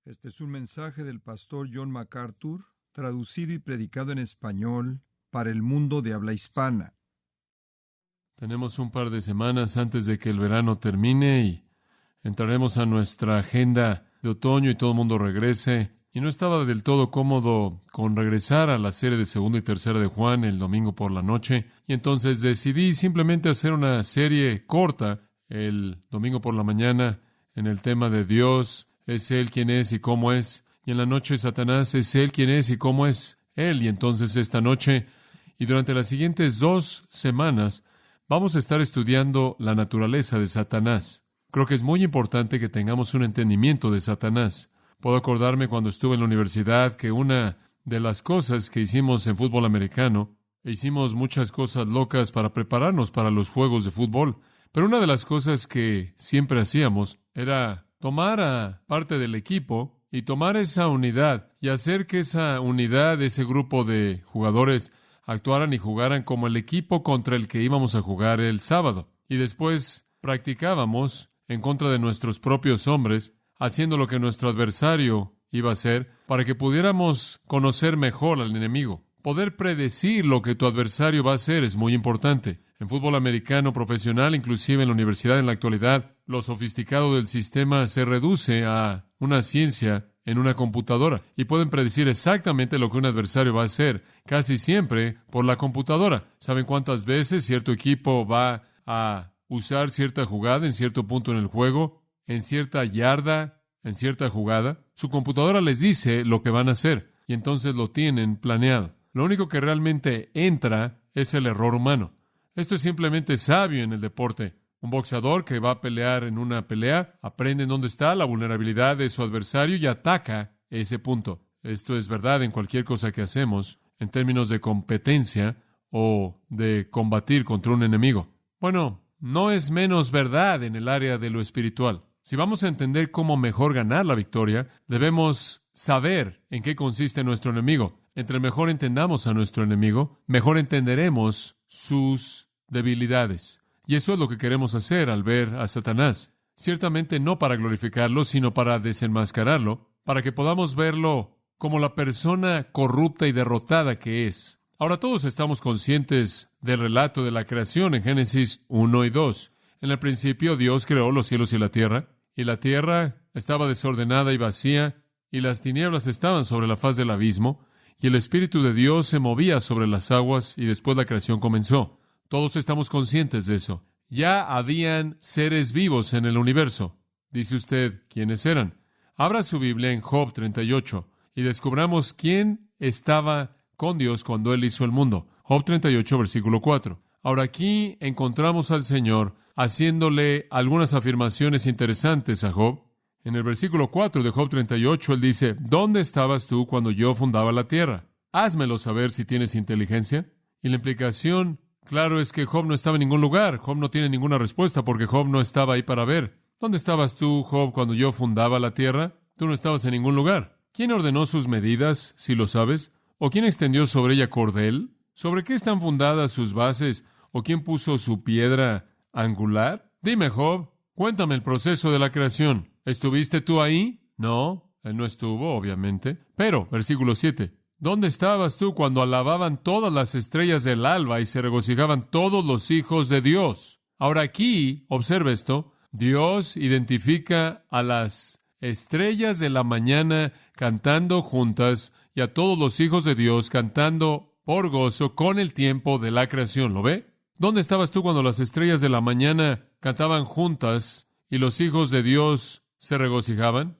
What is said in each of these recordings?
Este es un mensaje del pastor John MacArthur, traducido y predicado en español para el mundo de habla hispana. Tenemos un par de semanas antes de que el verano termine y entraremos a nuestra agenda de otoño y todo el mundo regrese. Y no estaba del todo cómodo con regresar a la serie de segunda y tercera de Juan el domingo por la noche. Y entonces decidí simplemente hacer una serie corta el domingo por la mañana en el tema de Dios. Es Él quien es y cómo es. Y en la noche Satanás es Él quien es y cómo es Él. Y entonces esta noche y durante las siguientes 2 semanas vamos a estar estudiando la naturaleza de Satanás. Creo que es muy importante que tengamos un entendimiento de Satanás. Puedo acordarme cuando estuve en la universidad que una de las cosas que hicimos en fútbol americano, hicimos muchas cosas locas para prepararnos para los juegos de fútbol, pero una de las cosas que siempre hacíamos era tomar a parte del equipo y tomar esa unidad y hacer que esa unidad, ese grupo de jugadores, actuaran y jugaran como el equipo contra el que íbamos a jugar el sábado. Y después practicábamos en contra de nuestros propios hombres, haciendo lo que nuestro adversario iba a hacer, para que pudiéramos conocer mejor al enemigo. Poder predecir lo que tu adversario va a hacer es muy importante. En fútbol americano profesional, inclusive en la universidad en la actualidad, lo sofisticado del sistema se reduce a una ciencia en una computadora y pueden predecir exactamente lo que un adversario va a hacer, casi siempre por la computadora. ¿Saben cuántas veces cierto equipo va a usar cierta jugada en cierto punto en el juego, en cierta yarda, en cierta jugada? Su computadora les dice lo que van a hacer y entonces lo tienen planeado. Lo único que realmente entra es el error humano. Esto es simplemente sabio en el deporte. Un boxeador que va a pelear en una pelea aprende en dónde está la vulnerabilidad de su adversario y ataca ese punto. Esto es verdad en cualquier cosa que hacemos en términos de competencia o de combatir contra un enemigo. Bueno, no es menos verdad en el área de lo espiritual. Si vamos a entender cómo mejor ganar la victoria, debemos saber en qué consiste nuestro enemigo. Entre mejor entendamos a nuestro enemigo, mejor entenderemos sus debilidades. Y eso es lo que queremos hacer al ver a Satanás. Ciertamente no para glorificarlo, sino para desenmascararlo, para que podamos verlo como la persona corrupta y derrotada que es. Ahora todos estamos conscientes del relato de la creación en Génesis 1 y 2. En el principio Dios creó los cielos y la tierra estaba desordenada y vacía, y las tinieblas estaban sobre la faz del abismo, y el Espíritu de Dios se movía sobre las aguas, y después la creación comenzó. Todos estamos conscientes de eso. Ya habían seres vivos en el universo. Dice usted, ¿quiénes eran? Abra su Biblia en Job 38 y descubramos quién estaba con Dios cuando Él hizo el mundo. Job 38, versículo 4. Ahora aquí encontramos al Señor haciéndole algunas afirmaciones interesantes a Job. En el versículo 4 de Job 38, Él dice, ¿dónde estabas tú cuando yo fundaba la tierra? Házmelo saber si tienes inteligencia. Y la implicación, claro, es que Job no estaba en ningún lugar. Job no tiene ninguna respuesta porque Job no estaba ahí para ver. ¿Dónde estabas tú, Job, cuando yo fundaba la tierra? Tú no estabas en ningún lugar. ¿Quién ordenó sus medidas, si lo sabes? ¿O quién extendió sobre ella cordel? ¿Sobre qué están fundadas sus bases? ¿O quién puso su piedra angular? Dime, Job, cuéntame el proceso de la creación. ¿Estuviste tú ahí? No, él no estuvo, obviamente. Pero, versículo 7, ¿dónde estabas tú cuando alababan todas las estrellas del alba y se regocijaban todos los hijos de Dios? Ahora aquí, observa esto, Dios identifica a las estrellas de la mañana cantando juntas y a todos los hijos de Dios cantando por gozo con el tiempo de la creación. ¿Lo ve? ¿Dónde estabas tú cuando las estrellas de la mañana cantaban juntas y los hijos de Dios se regocijaban?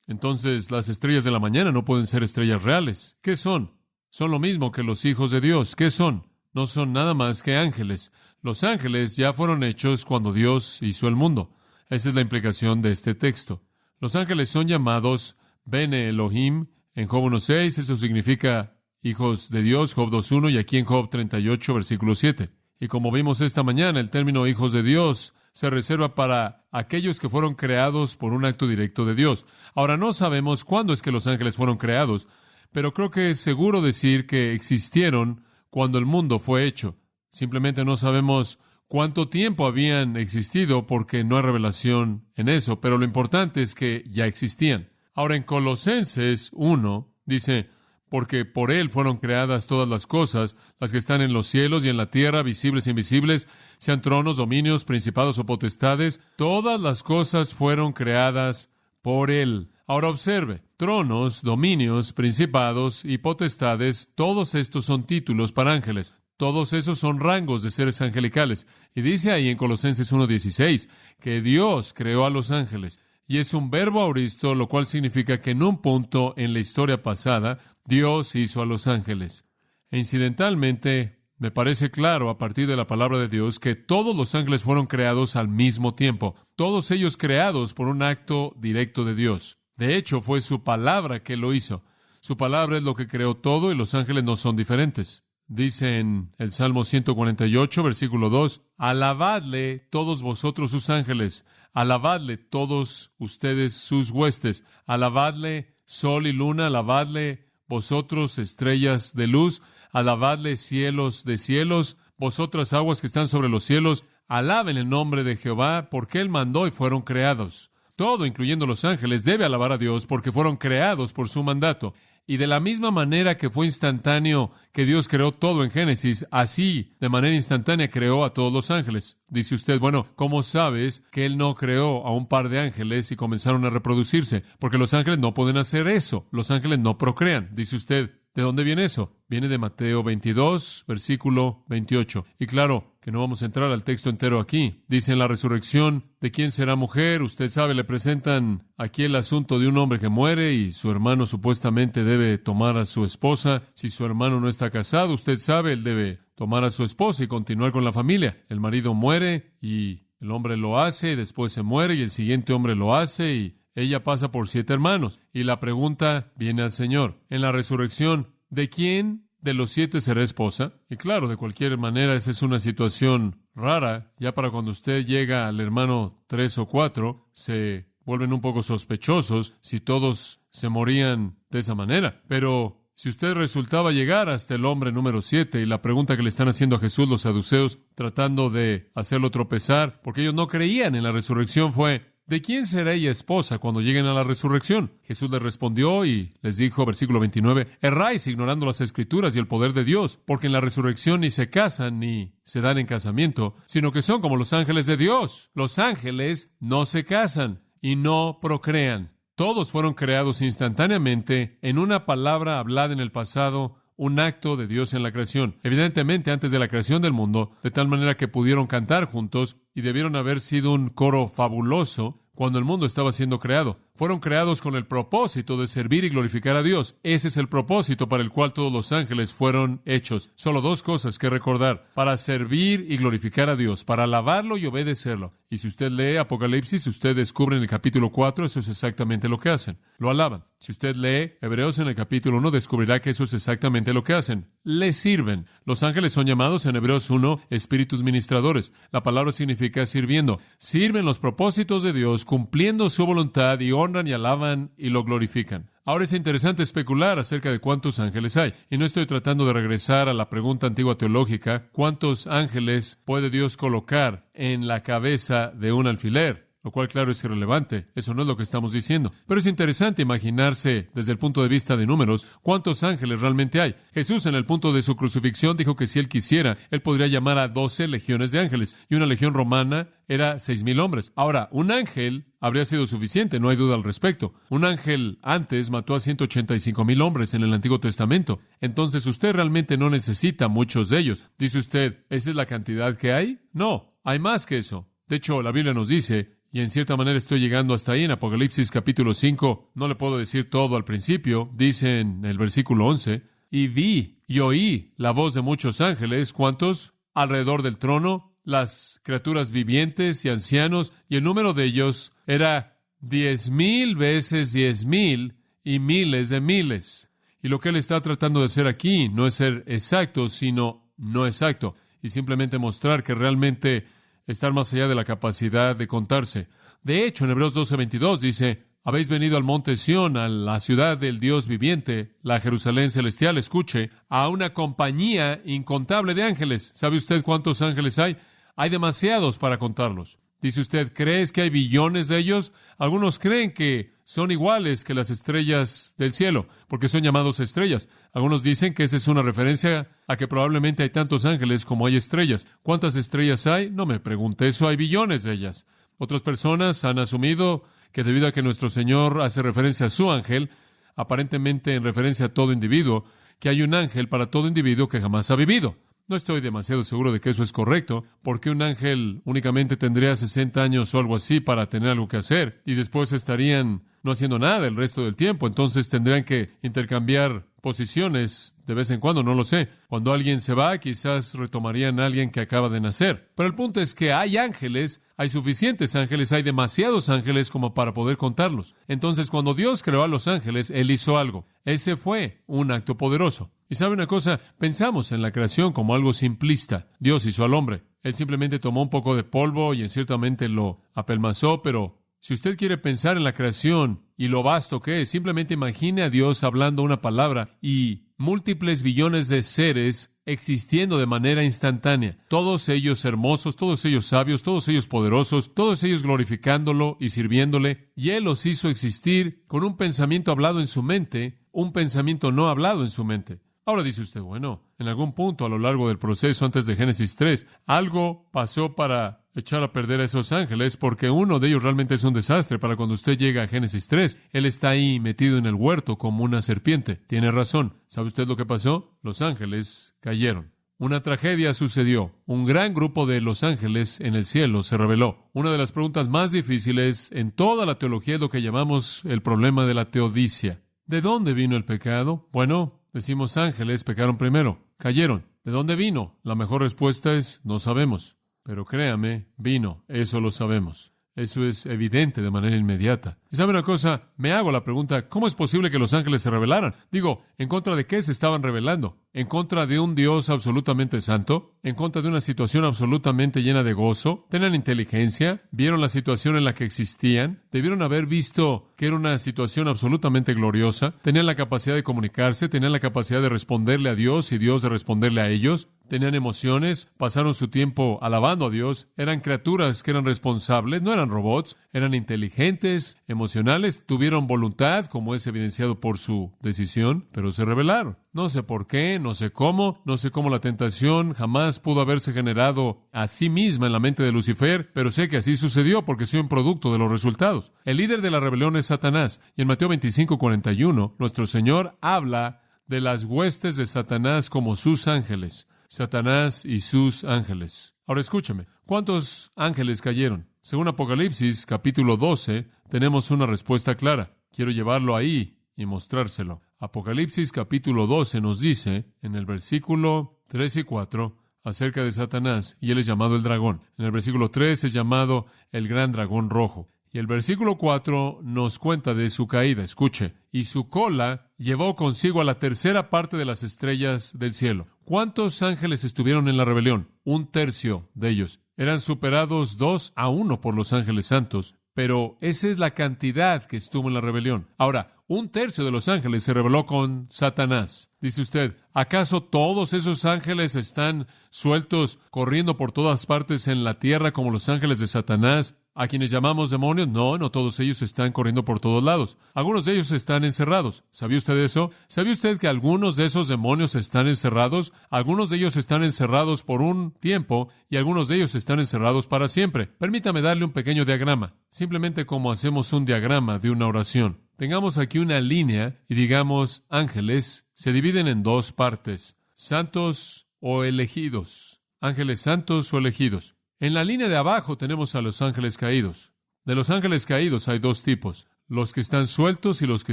Entonces, las estrellas de la mañana no pueden ser estrellas reales. ¿Qué son? Son lo mismo que los hijos de Dios. ¿Qué son? No son nada más que ángeles. Los ángeles ya fueron hechos cuando Dios hizo el mundo. Esa es la implicación de este texto. Los ángeles son llamados Bene Elohim en Job 1.6. Eso significa hijos de Dios, Job 2.1, y aquí en Job 38, versículo 7. Y como vimos esta mañana, el término hijos de Dios se reserva para aquellos que fueron creados por un acto directo de Dios. Ahora, no sabemos cuándo es que los ángeles fueron creados, pero creo que es seguro decir que existieron cuando el mundo fue hecho. Simplemente no sabemos cuánto tiempo habían existido porque no hay revelación en eso, pero lo importante es que ya existían. Ahora, en Colosenses 1, dice, porque por Él fueron creadas todas las cosas, las que están en los cielos y en la tierra, visibles e invisibles, sean tronos, dominios, principados o potestades, todas las cosas fueron creadas por Él. Ahora observe, tronos, dominios, principados y potestades, todos estos son títulos para ángeles. Todos esos son rangos de seres angelicales. Y dice ahí en Colosenses 1:16 que Dios creó a los ángeles. Y es un verbo auristo, lo cual significa que en un punto en la historia pasada, Dios hizo a los ángeles. E incidentalmente, me parece claro a partir de la palabra de Dios que todos los ángeles fueron creados al mismo tiempo. Todos ellos creados por un acto directo de Dios. De hecho, fue su palabra que lo hizo. Su palabra es lo que creó todo y los ángeles no son diferentes. Dice en el Salmo 148, versículo 2, alabadle todos vosotros sus ángeles, alabadle todos ustedes sus huestes, alabadle sol y luna, alabadle vosotros estrellas de luz, alabadle cielos de cielos, vosotras aguas que están sobre los cielos, alaben el nombre de Jehová, porque Él mandó y fueron creados. Todo, incluyendo los ángeles, debe alabar a Dios porque fueron creados por su mandato. Y de la misma manera que fue instantáneo que Dios creó todo en Génesis, así, de manera instantánea, creó a todos los ángeles. Dice usted, bueno, ¿cómo sabes que Él no creó a un par de ángeles y comenzaron a reproducirse? Porque los ángeles no pueden hacer eso. Los ángeles no procrean. Dice usted, ¿de dónde viene eso? Viene de Mateo 22, versículo 28. Y claro que no vamos a entrar al texto entero aquí. Dice en la resurrección, ¿de quién será mujer? Usted sabe, le presentan aquí el asunto de un hombre que muere y su hermano supuestamente debe tomar a su esposa. Si su hermano no está casado, usted sabe, él debe tomar a su esposa y continuar con la familia. El marido muere y el hombre lo hace, y después se muere y el siguiente hombre lo hace y ella pasa por 7 hermanos. Y la pregunta viene al Señor. En la resurrección, ¿de quién de los 7 será esposa? Y claro, de cualquier manera, esa es una situación rara. Ya para cuando usted llega al hermano 3 o 4, se vuelven un poco sospechosos si todos se morían de esa manera. Pero si usted resultaba llegar hasta el hombre número 7, y la pregunta que le están haciendo a Jesús los saduceos, tratando de hacerlo tropezar, porque ellos no creían en la resurrección, fue, ¿de quién será ella esposa cuando lleguen a la resurrección? Jesús les respondió y les dijo, versículo 29, erráis ignorando las Escrituras y el poder de Dios, porque en la resurrección ni se casan ni se dan en casamiento, sino que son como los ángeles de Dios. Los ángeles no se casan y no procrean. Todos fueron creados instantáneamente en una palabra hablada en el pasado, un acto de Dios en la creación. Evidentemente, antes de la creación del mundo, de tal manera que pudieron cantar juntos y debieron haber sido un coro fabuloso cuando el mundo estaba siendo creado. Fueron creados con el propósito de servir y glorificar a Dios. Ese es el propósito para el cual todos los ángeles fueron hechos. Solo 2 cosas que recordar: para servir y glorificar a Dios, para alabarlo y obedecerlo. Y si usted lee Apocalipsis, usted descubre en el capítulo 4, eso es exactamente lo que hacen. Lo alaban. Si usted lee Hebreos en el capítulo 1, descubrirá que eso es exactamente lo que hacen. Le sirven. Los ángeles son llamados en Hebreos 1 espíritus ministradores. La palabra significa sirviendo. Sirven los propósitos de Dios, cumpliendo su voluntad, y honran y alaban y lo glorifican. Ahora es interesante especular acerca de cuántos ángeles hay. Y no estoy tratando de regresar a la pregunta antigua teológica, ¿cuántos ángeles puede Dios colocar en la cabeza de un alfiler? Lo cual, claro, es irrelevante. Eso no es lo que estamos diciendo. Pero es interesante imaginarse, desde el punto de vista de números, cuántos ángeles realmente hay. Jesús, en el punto de su crucifixión, dijo que si Él quisiera, Él podría llamar a 12 legiones de ángeles. Y una legión romana era 6,000 hombres. Ahora, un ángel habría sido suficiente, no hay duda al respecto. Un ángel antes mató a 185,000 hombres en el Antiguo Testamento. Entonces, usted realmente no necesita muchos de ellos. Dice usted, ¿esa es la cantidad que hay? No, hay más que eso. De hecho, la Biblia nos dice, y en cierta manera estoy llegando hasta ahí en Apocalipsis capítulo 5, no le puedo decir todo al principio, dice en el versículo 11, y vi y oí la voz de muchos ángeles, ¿cuántos? Alrededor del trono, las criaturas vivientes y ancianos, y el número de ellos era 10,000 veces 10,000 y miles de miles. Y lo que él está tratando de hacer aquí no es ser exacto, sino no exacto, y simplemente mostrar que realmente estar más allá de la capacidad de contarse. De hecho, en Hebreos 12:22 dice, habéis venido al monte Sión, a la ciudad del Dios viviente, la Jerusalén celestial, escuche, a una compañía incontable de ángeles. ¿Sabe usted cuántos ángeles hay? Hay demasiados para contarlos. Dice usted, ¿crees que hay billones de ellos? Algunos creen que son iguales que las estrellas del cielo, porque son llamados estrellas. Algunos dicen que esa es una referencia a que probablemente hay tantos ángeles como hay estrellas. ¿Cuántas estrellas hay? No me pregunte eso, hay billones de ellas. Otras personas han asumido que debido a que nuestro Señor hace referencia a su ángel, aparentemente en referencia a todo individuo, que hay un ángel para todo individuo que jamás ha vivido. No estoy demasiado seguro de que eso es correcto, porque un ángel únicamente tendría 60 años o algo así para tener algo que hacer, y después estarían no haciendo nada el resto del tiempo. Entonces tendrían que intercambiar posiciones de vez en cuando, no lo sé. Cuando alguien se va, quizás retomarían a alguien que acaba de nacer. Pero el punto es que hay ángeles, hay suficientes ángeles, hay demasiados ángeles como para poder contarlos. Entonces, cuando Dios creó a los ángeles, Él hizo algo. Ese fue un acto poderoso. Y ¿sabe una cosa? Pensamos en la creación como algo simplista. Dios hizo al hombre. Él simplemente tomó un poco de polvo y ciertamente lo apelmazó, pero si usted quiere pensar en la creación y lo vasto que es, simplemente imagine a Dios hablando una palabra y múltiples billones de seres existiendo de manera instantánea. Todos ellos hermosos, todos ellos sabios, todos ellos poderosos, todos ellos glorificándolo y sirviéndole. Y Él los hizo existir con un pensamiento hablado en su mente, un pensamiento no hablado en su mente. Ahora dice usted, bueno, en algún punto a lo largo del proceso antes de Génesis 3, algo pasó para echar a perder a esos ángeles, porque uno de ellos realmente es un desastre para cuando usted llega a Génesis 3. Él está ahí metido en el huerto como una serpiente. Tiene razón. ¿Sabe usted lo que pasó? Los ángeles cayeron. Una tragedia sucedió. Un gran grupo de los ángeles en el cielo se rebeló. Una de las preguntas más difíciles en toda la teología es lo que llamamos el problema de la teodicia. ¿De dónde vino el pecado? Bueno, decimos ángeles pecaron primero, cayeron. ¿De dónde vino? La mejor respuesta es no sabemos. Pero créame, vino, eso lo sabemos. Eso es evidente de manera inmediata. ¿Y sabe una cosa? Me hago la pregunta, ¿cómo es posible que los ángeles se rebelaran? Digo, ¿en contra de qué se estaban rebelando? ¿En contra de un Dios absolutamente santo? ¿En contra de una situación absolutamente llena de gozo? ¿Tenían inteligencia? ¿Vieron la situación en la que existían? ¿Debieron haber visto que era una situación absolutamente gloriosa? ¿Tenían la capacidad de comunicarse? ¿Tenían la capacidad de responderle a Dios y Dios de responderle a ellos? Tenían emociones, pasaron su tiempo alabando a Dios, eran criaturas que eran responsables, no eran robots, eran inteligentes, emocionales, tuvieron voluntad, como es evidenciado por su decisión, pero se rebelaron. No sé por qué, no sé cómo la tentación jamás pudo haberse generado a sí misma en la mente de Lucifer, pero sé que así sucedió porque soy un producto de los resultados. El líder de la rebelión es Satanás, y en Mateo 25:41, nuestro Señor habla de las huestes de Satanás como sus ángeles. Satanás y sus ángeles. Ahora escúchame, ¿cuántos ángeles cayeron? Según Apocalipsis, capítulo 12, tenemos una respuesta clara. Quiero llevarlo ahí y mostrárselo. Apocalipsis, capítulo 12, nos dice, en el versículo 3 y 4, acerca de Satanás, y él es llamado el dragón. En el versículo 3 es llamado el gran dragón rojo. Y el versículo 4 nos cuenta de su caída. Escuche. Y su cola llevó consigo a la tercera parte de las estrellas del cielo. ¿Cuántos ángeles estuvieron en la rebelión? 1/3 de ellos. Eran superados 2-1 por los ángeles santos. Pero esa es la cantidad que estuvo en la rebelión. Ahora, 1/3 de los ángeles se rebeló con Satanás. Dice usted, ¿acaso todos esos ángeles están sueltos corriendo por todas partes en la tierra como los ángeles de Satanás, a quienes llamamos demonios? No todos ellos están corriendo por todos lados. Algunos de ellos están encerrados. ¿Sabía usted eso? ¿Sabía usted que algunos de esos demonios están encerrados? Algunos de ellos están encerrados por un tiempo y algunos de ellos están encerrados para siempre. Permítame darle un pequeño diagrama, simplemente como hacemos un diagrama de una oración. Tengamos aquí una línea y digamos ángeles se dividen en dos partes, santos o elegidos. Ángeles santos o elegidos. En la línea de abajo tenemos a los ángeles caídos. De los ángeles caídos hay dos tipos, los que están sueltos y los que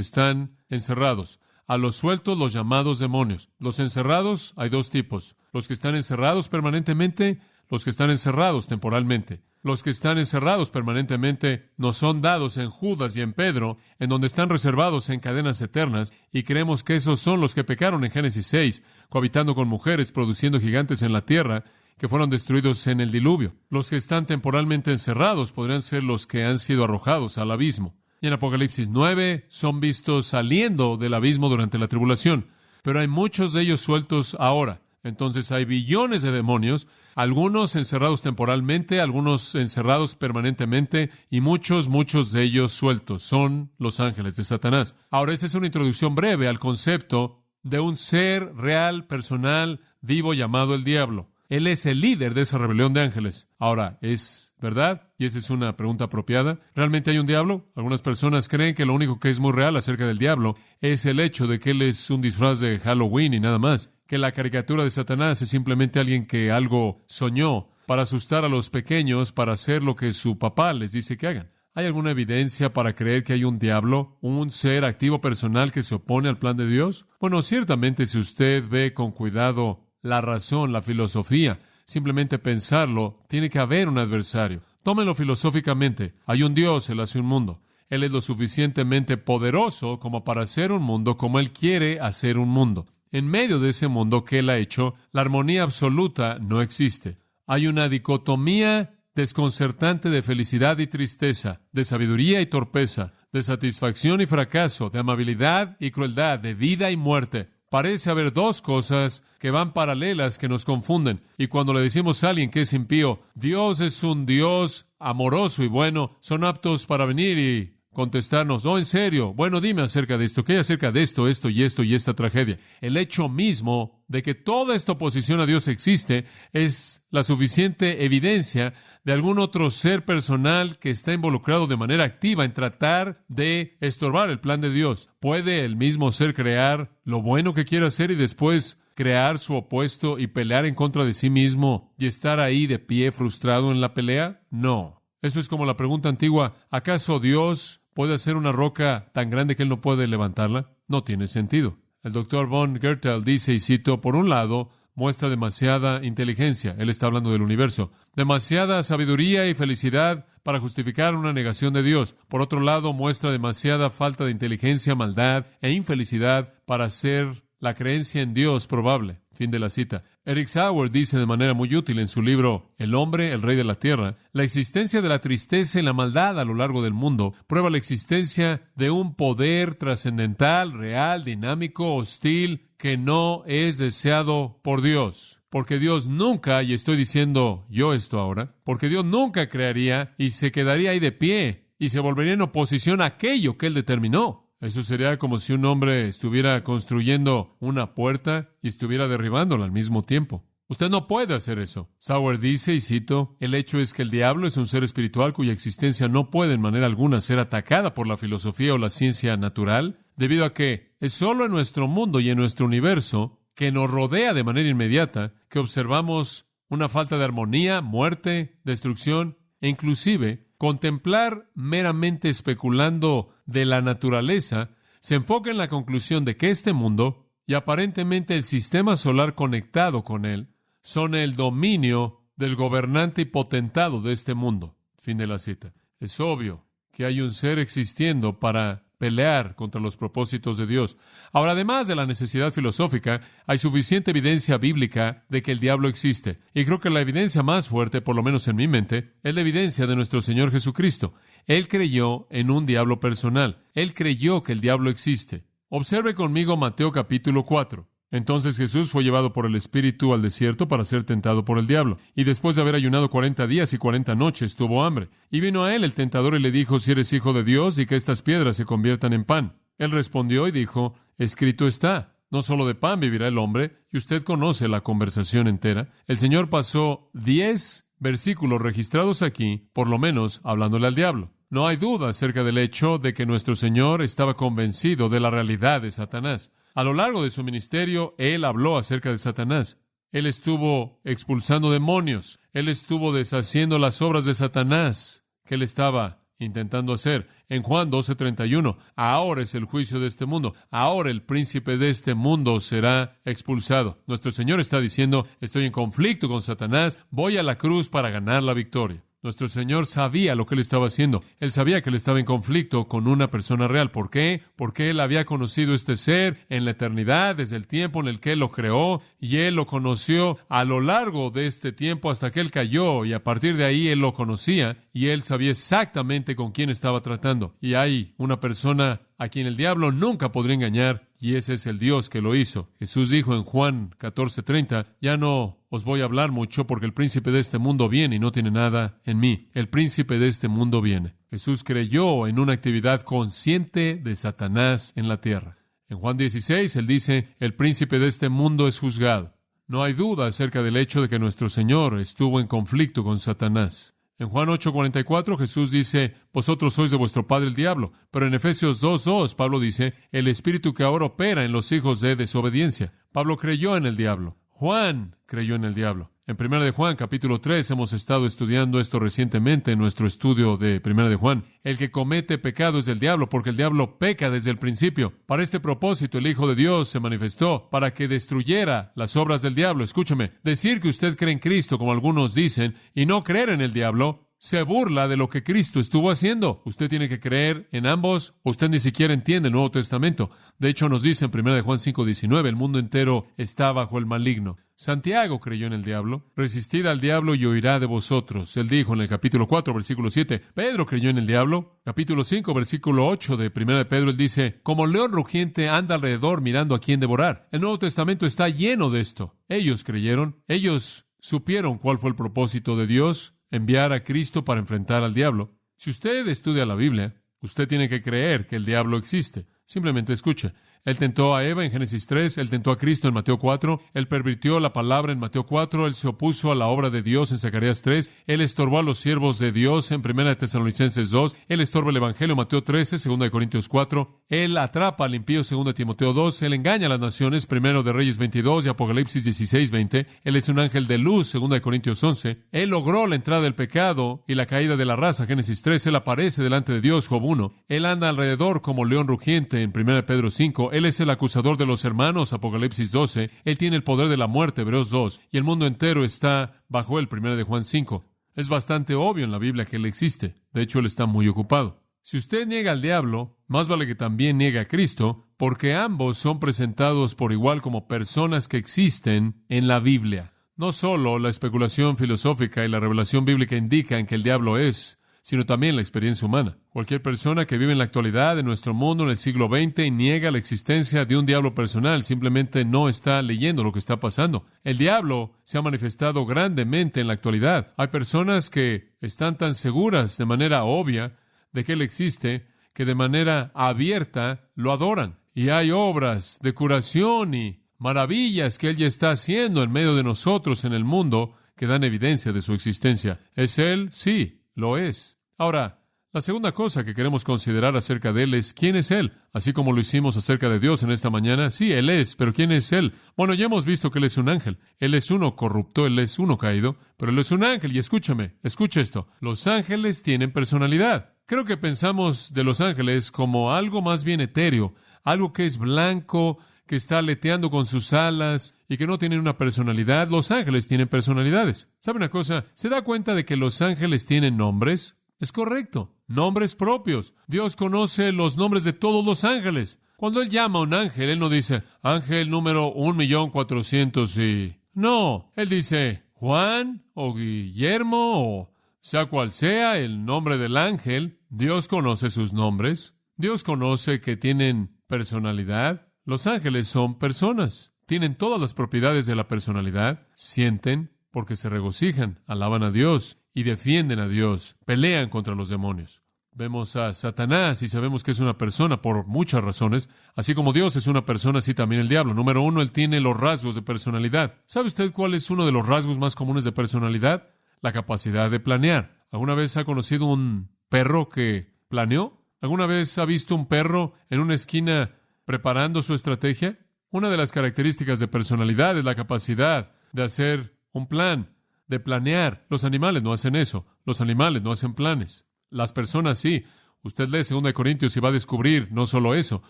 están encerrados. A los sueltos los llamados demonios. Los encerrados hay dos tipos, los que están encerrados permanentemente, los que están encerrados temporalmente. Los que están encerrados permanentemente nos son dados en Judas y en Pedro, en donde están reservados en cadenas eternas, y creemos que esos son los que pecaron en Génesis 6, cohabitando con mujeres, produciendo gigantes en la tierra, que fueron destruidos en el diluvio. Los que están temporalmente encerrados podrían ser los que han sido arrojados al abismo. Y en Apocalipsis 9 son vistos saliendo del abismo durante la tribulación, pero hay muchos de ellos sueltos ahora. Entonces hay billones de demonios Algunos encerrados temporalmente, algunos encerrados permanentemente y muchos de ellos sueltos. Son los ángeles de Satanás. Ahora, esta es una introducción breve al concepto de un ser real, personal, vivo llamado el diablo. Él es el líder de esa rebelión de ángeles. Ahora, ¿es verdad? Y esa es una pregunta apropiada. ¿Realmente hay un diablo? Algunas personas creen que lo único que es muy real acerca del diablo es el hecho de que él es un disfraz de Halloween y nada más. Que la caricatura de Satanás es simplemente alguien que algo soñó para asustar a los pequeños para hacer lo que su papá les dice que hagan. ¿Hay alguna evidencia para creer que hay un diablo, un ser activo personal que se opone al plan de Dios? Bueno, ciertamente si usted ve con cuidado la razón, la filosofía, simplemente pensarlo, tiene que haber un adversario. Tómenlo filosóficamente. Hay un Dios, Él hace un mundo. Él es lo suficientemente poderoso como para hacer un mundo como Él quiere hacer un mundo. En medio de ese mundo que Él ha hecho, la armonía absoluta no existe. Hay una dicotomía desconcertante de felicidad y tristeza, de sabiduría y torpeza, de satisfacción y fracaso, de amabilidad y crueldad, de vida y muerte. Parece haber dos cosas que van paralelas que nos confunden. Y cuando le decimos a alguien que es impío, Dios es un Dios amoroso y bueno, son aptos para venir y contestarnos, en serio, bueno, dime acerca de esto, ¿qué hay acerca de esto y esta tragedia? El hecho mismo de que toda esta oposición a Dios existe es la suficiente evidencia de algún otro ser personal que está involucrado de manera activa en tratar de estorbar el plan de Dios. ¿Puede el mismo ser crear lo bueno que quiere hacer y después crear su opuesto y pelear en contra de sí mismo y estar ahí de pie frustrado en la pelea? No. Eso es como la pregunta antigua, ¿acaso Dios puede hacer una roca tan grande que Él no puede levantarla? No tiene sentido. El doctor von Gertel dice, y cito, por un lado, muestra demasiada inteligencia. Él está hablando del universo. Demasiada sabiduría y felicidad para justificar una negación de Dios. Por otro lado, muestra demasiada falta de inteligencia, maldad e infelicidad para hacer la creencia en Dios probable. Fin de la cita. Eric Sauer dice de manera muy útil en su libro El hombre, el rey de la tierra, la existencia de la tristeza y la maldad a lo largo del mundo prueba la existencia de un poder trascendental, real, dinámico, hostil, que no es deseado por Dios. Porque Dios nunca, y estoy diciendo yo esto ahora, porque Dios nunca crearía y se quedaría ahí de pie y se volvería en oposición a aquello que Él determinó. Eso sería como si un hombre estuviera construyendo una puerta y estuviera derribándola al mismo tiempo. Usted no puede hacer eso. Sauer dice, y cito, el hecho es que el diablo es un ser espiritual cuya existencia no puede en manera alguna ser atacada por la filosofía o la ciencia natural, debido a que es solo en nuestro mundo y en nuestro universo que nos rodea de manera inmediata que observamos una falta de armonía, muerte, destrucción e inclusive contemplar meramente especulando de la naturaleza se enfoca en la conclusión de que este mundo y aparentemente el sistema solar conectado con él son el dominio del gobernante y potentado de este mundo. Fin de la cita. Es obvio que hay un ser existiendo para pelear contra los propósitos de Dios. Ahora, además de la necesidad filosófica, hay suficiente evidencia bíblica de que el diablo existe. Y creo que la evidencia más fuerte, por lo menos en mi mente, es la evidencia de nuestro Señor Jesucristo. Él creyó en un diablo personal. Él creyó que el diablo existe. Observe conmigo Mateo capítulo 4. Entonces Jesús fue llevado por el Espíritu al desierto para ser tentado por el diablo. Y después de haber ayunado 40 días y 40 noches, tuvo hambre. Y vino a él el tentador y le dijo, si eres hijo de Dios, di que estas piedras se conviertan en pan. Él respondió y dijo, escrito está, no solo de pan vivirá el hombre. Y usted conoce la conversación entera. El Señor pasó 10 versículos registrados aquí, por lo menos hablándole al diablo. No hay duda acerca del hecho de que nuestro Señor estaba convencido de la realidad de Satanás. A lo largo de su ministerio, Él habló acerca de Satanás. Él estuvo expulsando demonios. Él estuvo deshaciendo las obras de Satanás que Él estaba intentando hacer. En Juan 12:31, ahora es el juicio de este mundo. Ahora el príncipe de este mundo será expulsado. Nuestro Señor está diciendo, estoy en conflicto con Satanás, voy a la cruz para ganar la victoria. Nuestro Señor sabía lo que Él estaba haciendo. Él sabía que Él estaba en conflicto con una persona real. ¿Por qué? Porque Él había conocido este ser en la eternidad, desde el tiempo en el que Él lo creó, y Él lo conoció a lo largo de este tiempo hasta que Él cayó, y a partir de ahí Él lo conocía, y Él sabía exactamente con quién estaba tratando. Y hay una persona a quien el diablo nunca podría engañar, y ese es el Dios que lo hizo. Jesús dijo en Juan 14:30, ya no os voy a hablar mucho porque el príncipe de este mundo viene y no tiene nada en mí. El príncipe de este mundo viene. Jesús creyó en una actividad consciente de Satanás en la tierra. En Juan 16, él dice, el príncipe de este mundo es juzgado. No hay duda acerca del hecho de que nuestro Señor estuvo en conflicto con Satanás. En Juan 8:44, Jesús dice, vosotros sois de vuestro padre el diablo. Pero en Efesios 2:2, Pablo dice, el espíritu que ahora opera en los hijos de desobediencia. Pablo creyó en el diablo. Juan creyó en el diablo. En 1 de Juan, capítulo 3, hemos estado estudiando esto recientemente en nuestro estudio de 1 de Juan. El que comete pecado es del diablo, porque el diablo peca desde el principio. Para este propósito, el Hijo de Dios se manifestó para que destruyera las obras del diablo. Escúcheme, decir que usted cree en Cristo, como algunos dicen, y no creer en el diablo, se burla de lo que Cristo estuvo haciendo. Usted tiene que creer en ambos, o usted ni siquiera entiende el Nuevo Testamento. De hecho, nos dice en 1 de Juan 5:19, el mundo entero está bajo el maligno. Santiago creyó en el diablo. Resistid al diablo y huirá de vosotros. Él dijo en el capítulo 4, versículo 7. Pedro creyó en el diablo. Capítulo 5, versículo 8 de 1 de Pedro, él dice, como león rugiente anda alrededor mirando a quién devorar. El Nuevo Testamento está lleno de esto. Ellos creyeron. Ellos supieron cuál fue el propósito de Dios, enviar a Cristo para enfrentar al diablo. Si usted estudia la Biblia, usted tiene que creer que el diablo existe. Simplemente escuche. Él tentó a Eva en Génesis 3, él tentó a Cristo en Mateo 4, él pervirtió la palabra en Mateo 4, él se opuso a la obra de Dios en Zacarías 3, él estorbó a los siervos de Dios en 1 de Tesalonicenses 2, él estorba el Evangelio en Mateo 13, 2 de Corintios 4, él atrapa al impío 2 de Timoteo 2, él engaña a las naciones 1 de Reyes 22 y Apocalipsis 16, 20, él es un ángel de luz 2 de Corintios 11, él logró la entrada del pecado y la caída de la raza Génesis 3, él aparece delante de Dios Job 1, él anda alrededor como león rugiente en 1 de Pedro 5, él es el acusador de los hermanos, Apocalipsis 12. Él tiene el poder de la muerte, Hebreos 2. Y el mundo entero está bajo él, 1 de Juan 5. Es bastante obvio en la Biblia que él existe. De hecho, él está muy ocupado. Si usted niega al diablo, más vale que también niegue a Cristo, porque ambos son presentados por igual como personas que existen en la Biblia. No solo la especulación filosófica y la revelación bíblica indican que el diablo es, sino también la experiencia humana. Cualquier persona que vive en la actualidad de nuestro mundo en el siglo XX y niega la existencia de un diablo personal simplemente no está leyendo lo que está pasando. El diablo se ha manifestado grandemente en la actualidad. Hay personas que están tan seguras de manera obvia de que él existe que de manera abierta lo adoran. Y hay obras de curación y maravillas que él ya está haciendo en medio de nosotros en el mundo que dan evidencia de su existencia. ¿Es él? Sí. Lo es. Ahora, la segunda cosa que queremos considerar acerca de él es ¿quién es él? Así como lo hicimos acerca de Dios en esta mañana. Sí, él es, pero ¿quién es él? Bueno, ya hemos visto que él es un ángel. Él es uno corrupto, él es uno caído, pero él es un ángel. Y escúchame, escucha esto. Los ángeles tienen personalidad. Creo que pensamos de los ángeles como algo más bien etéreo, algo que es blanco, que está aleteando con sus alas y que no tienen una personalidad. Los ángeles tienen personalidades. ¿Sabe una cosa? ¿Se da cuenta de que los ángeles tienen nombres? Es correcto. Nombres propios. Dios conoce los nombres de todos los ángeles. Cuando Él llama a un ángel, Él no dice, ángel número 1,400,000 y... No. Él dice, Juan o Guillermo o sea cual sea el nombre del ángel. Dios conoce sus nombres. Dios conoce que tienen personalidad. Los ángeles son personas. Tienen todas las propiedades de la personalidad. Sienten porque se regocijan, alaban a Dios y defienden a Dios. Pelean contra los demonios. Vemos a Satanás y sabemos que es una persona por muchas razones. Así como Dios es una persona, así también el diablo. Número 1, él tiene los rasgos de personalidad. ¿Sabe usted cuál es uno de los rasgos más comunes de personalidad? La capacidad de planear. ¿Alguna vez ha conocido un perro que planeó? ¿Alguna vez ha visto un perro en una esquina preparando su estrategia? Una de las características de personalidad es la capacidad de hacer un plan, de planear. Los animales no hacen eso. Los animales no hacen planes. Las personas sí. Usted lee 2 Corintios y va a descubrir no solo eso.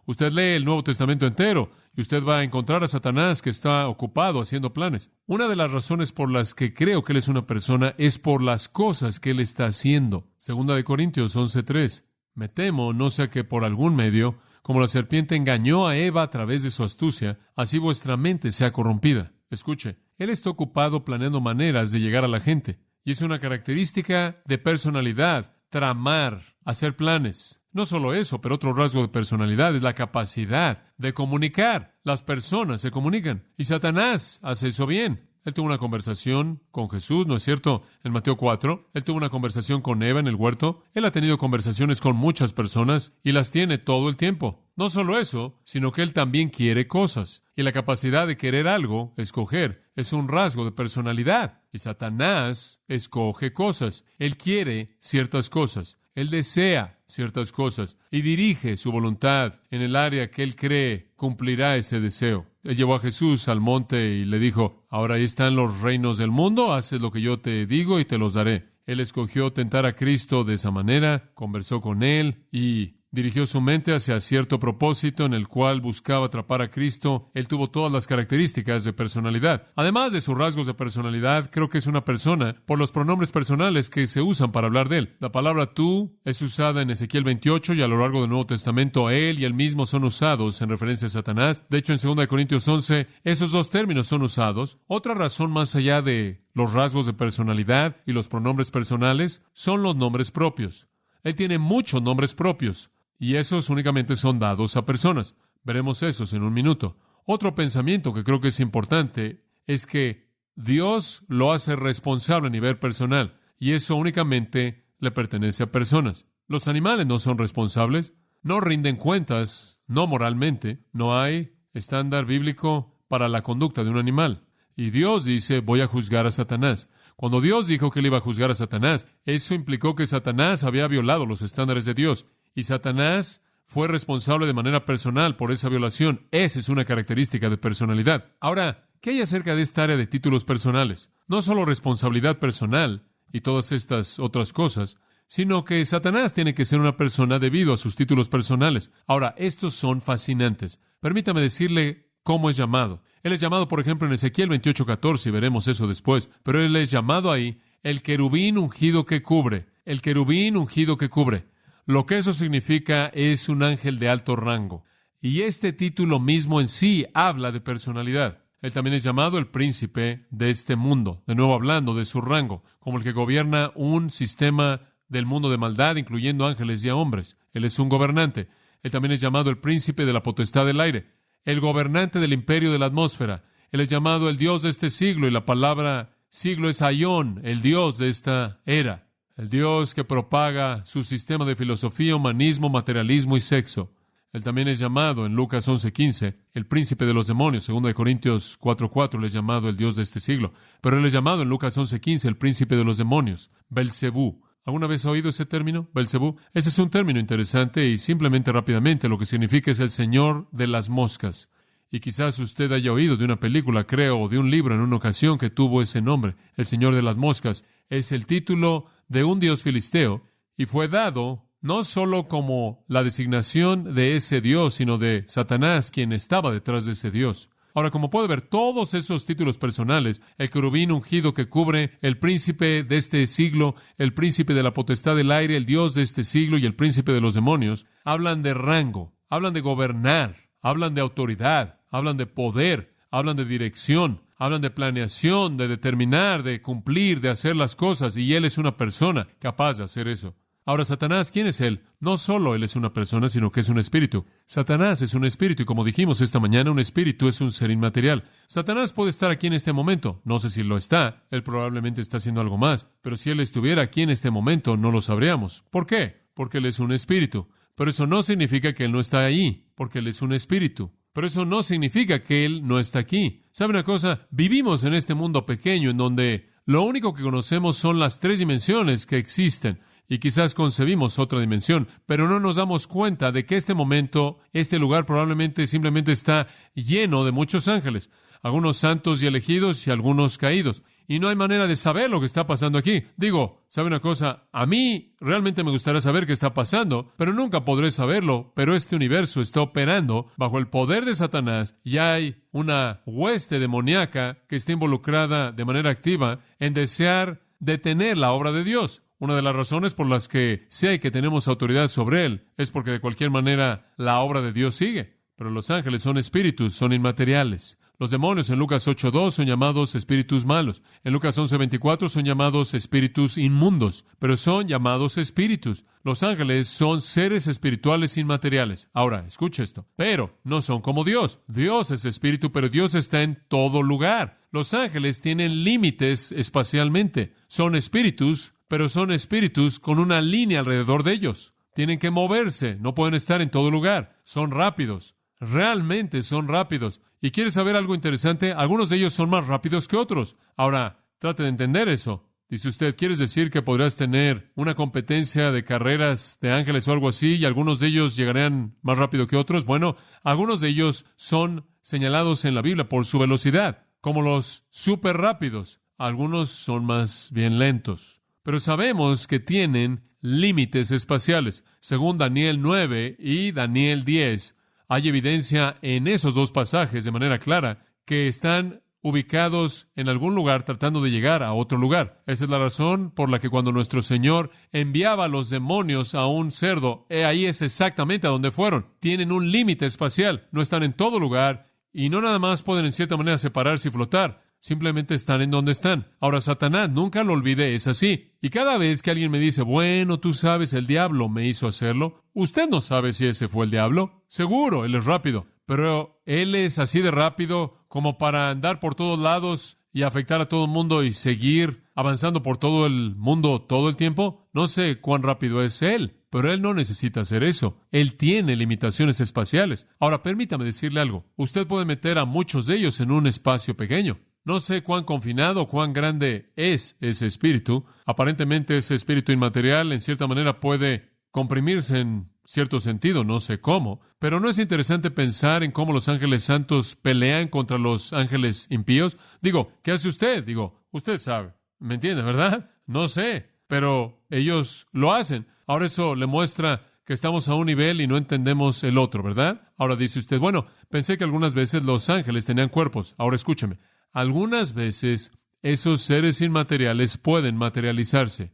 Usted lee el Nuevo Testamento entero y usted va a encontrar a Satanás que está ocupado haciendo planes. Una de las razones por las que creo que él es una persona es por las cosas que él está haciendo. 2 Corintios 11:3. Me temo, no sea que por algún medio, como la serpiente engañó a Eva a través de su astucia, así vuestra mente sea corrompida. Escuche, él está ocupado planeando maneras de llegar a la gente. Y es una característica de personalidad, tramar, hacer planes. No solo eso, pero otro rasgo de personalidad es la capacidad de comunicar. Las personas se comunican. Y Satanás hace eso bien. Él tuvo una conversación con Jesús, ¿no es cierto? En Mateo 4. Él tuvo una conversación con Eva en el huerto. Él ha tenido conversaciones con muchas personas y las tiene todo el tiempo. No solo eso, sino que él también quiere cosas. Y la capacidad de querer algo, escoger, es un rasgo de personalidad. Y Satanás escoge cosas. Él quiere ciertas cosas. Él desea ciertas cosas y dirige su voluntad en el área que él cree cumplirá ese deseo. Él llevó a Jesús al monte y le dijo, ahora ahí están los reinos del mundo, haces lo que yo te digo y te los daré. Él escogió tentar a Cristo de esa manera, conversó con él y dirigió su mente hacia cierto propósito en el cual buscaba atrapar a Cristo. Él tuvo todas las características de personalidad. Además de sus rasgos de personalidad, creo que es una persona por los pronombres personales que se usan para hablar de él. La palabra tú es usada en Ezequiel 28 y a lo largo del Nuevo Testamento él y él mismo son usados en referencia a Satanás. De hecho, en 2 Corintios 11, esos dos términos son usados. Otra razón más allá de los rasgos de personalidad y los pronombres personales son los nombres propios. Él tiene muchos nombres propios. Y esos únicamente son dados a personas. Veremos esos en un minuto. Otro pensamiento que creo que es importante es que Dios lo hace responsable a nivel personal. Y eso únicamente le pertenece a personas. Los animales no son responsables. No rinden cuentas, no moralmente. No hay estándar bíblico para la conducta de un animal. Y Dios dice, voy a juzgar a Satanás. Cuando Dios dijo que él iba a juzgar a Satanás, eso implicó que Satanás había violado los estándares de Dios. Y Satanás fue responsable de manera personal por esa violación. Esa es una característica de personalidad. Ahora, ¿qué hay acerca de esta área de títulos personales? No solo responsabilidad personal y todas estas otras cosas, sino que Satanás tiene que ser una persona debido a sus títulos personales. Ahora, estos son fascinantes. Permítame decirle cómo es llamado. Él es llamado, por ejemplo, en Ezequiel 28:14, y veremos eso después, pero él es llamado ahí el querubín ungido que cubre. El querubín ungido que cubre. Lo que eso significa es un ángel de alto rango. Y este título mismo en sí habla de personalidad. Él también es llamado el príncipe de este mundo, de nuevo hablando de su rango, como el que gobierna un sistema del mundo de maldad, incluyendo ángeles y a hombres. Él es un gobernante. Él también es llamado el príncipe de la potestad del aire, el gobernante del imperio de la atmósfera. Él es llamado el Dios de este siglo, y la palabra siglo es Aión, el Dios de esta era. El Dios que propaga su sistema de filosofía, humanismo, materialismo y sexo. Él también es llamado en Lucas 11:15, el príncipe de los demonios. 2 Corintios 4:4, él es llamado el Dios de este siglo. Pero él es llamado en Lucas 11:15, el príncipe de los demonios, Belcebú. ¿Alguna vez ha oído ese término, Belcebú? Ese es un término interesante y simplemente rápidamente lo que significa es el señor de las moscas. Y quizás usted haya oído de una película, creo, o de un libro en una ocasión que tuvo ese nombre. El señor de las moscas es el título de un dios filisteo y fue dado no solo como la designación de ese dios, sino de Satanás, quien estaba detrás de ese dios. Ahora, como puede ver, todos esos títulos personales, el querubín ungido que cubre, el príncipe de este siglo, el príncipe de la potestad del aire, el dios de este siglo y el príncipe de los demonios, hablan de rango, hablan de gobernar, hablan de autoridad, hablan de poder, hablan de dirección, hablan de planeación, de determinar, de cumplir, de hacer las cosas, y él es una persona capaz de hacer eso. Ahora, Satanás, ¿quién es él? No solo él es una persona, sino que es un espíritu. Satanás es un espíritu, y como dijimos esta mañana, un espíritu es un ser inmaterial. Satanás puede estar aquí en este momento. No sé si lo está. Él probablemente está haciendo algo más. Pero si él estuviera aquí en este momento, no lo sabríamos. ¿Por qué? Porque él es un espíritu. Pero eso no significa que él no está ahí, porque él es un espíritu. Pero eso no significa que él no está aquí. ¿Sabe una cosa? Vivimos en este mundo pequeño en donde lo único que conocemos son las 3 dimensiones que existen. Y quizás concebimos otra dimensión, pero no nos damos cuenta de que este momento, este lugar probablemente simplemente está lleno de muchos ángeles, algunos santos y elegidos y algunos caídos. Y no hay manera de saber lo que está pasando aquí. Digo, ¿sabe una cosa? A mí realmente me gustaría saber qué está pasando, pero nunca podré saberlo. Pero este universo está operando bajo el poder de Satanás y hay una hueste demoníaca que está involucrada de manera activa en desear detener la obra de Dios. Una de las razones por las que sé que tenemos autoridad sobre él es porque de cualquier manera la obra de Dios sigue. Pero los ángeles son espíritus, son inmateriales. Los demonios en Lucas 8:2 son llamados espíritus malos. En Lucas 11:24 son llamados espíritus inmundos, pero son llamados espíritus. Los ángeles son seres espirituales inmateriales. Ahora, escucha esto. Pero no son como Dios. Dios es espíritu, pero Dios está en todo lugar. Los ángeles tienen límites espacialmente. Son espíritus, pero son espíritus con una línea alrededor de ellos. Tienen que moverse, no pueden estar en todo lugar. Son rápidos, realmente son rápidos. ¿Y quieres saber algo interesante? Algunos de ellos son más rápidos que otros. Ahora, trate de entender eso. Dice usted, ¿quieres decir que podrás tener una competencia de carreras de ángeles o algo así y algunos de ellos llegarán más rápido que otros? Bueno, algunos de ellos son señalados en la Biblia por su velocidad, como los súper rápidos. Algunos son más bien lentos. Pero sabemos que tienen límites espaciales. Según Daniel 9 y Daniel 10, hay evidencia en esos dos pasajes de manera clara que están ubicados en algún lugar tratando de llegar a otro lugar. Esa es la razón por la que cuando nuestro Señor enviaba a los demonios a un cerdo, ahí es exactamente a donde fueron. Tienen un límite espacial, no están en todo lugar y no nada más pueden en cierta manera separarse y flotar. Simplemente están en donde están. Ahora, Satanás, nunca lo olvide, es así. Y cada vez que alguien me dice, bueno, tú sabes, el diablo me hizo hacerlo, usted no sabe si ese fue el diablo. Seguro, él es rápido. Pero él es así de rápido como para andar por todos lados y afectar a todo el mundo y seguir avanzando por todo el mundo todo el tiempo. No sé cuán rápido es él, pero él no necesita hacer eso. Él tiene limitaciones espaciales. Ahora, permítame decirle algo. Usted puede meter a muchos de ellos en un espacio pequeño. No sé cuán confinado o cuán grande es ese espíritu. Aparentemente ese espíritu inmaterial en cierta manera puede comprimirse en cierto sentido, no sé cómo. Pero ¿no es interesante pensar en cómo los ángeles santos pelean contra los ángeles impíos? Digo, ¿qué hace usted? Digo, usted sabe. ¿Me entiende, verdad? No sé, pero ellos lo hacen. Ahora eso le muestra que estamos a un nivel y no entendemos el otro, ¿verdad? Ahora dice usted, bueno, pensé que algunas veces los ángeles tenían cuerpos. Ahora escúcheme. Algunas veces esos seres inmateriales pueden materializarse.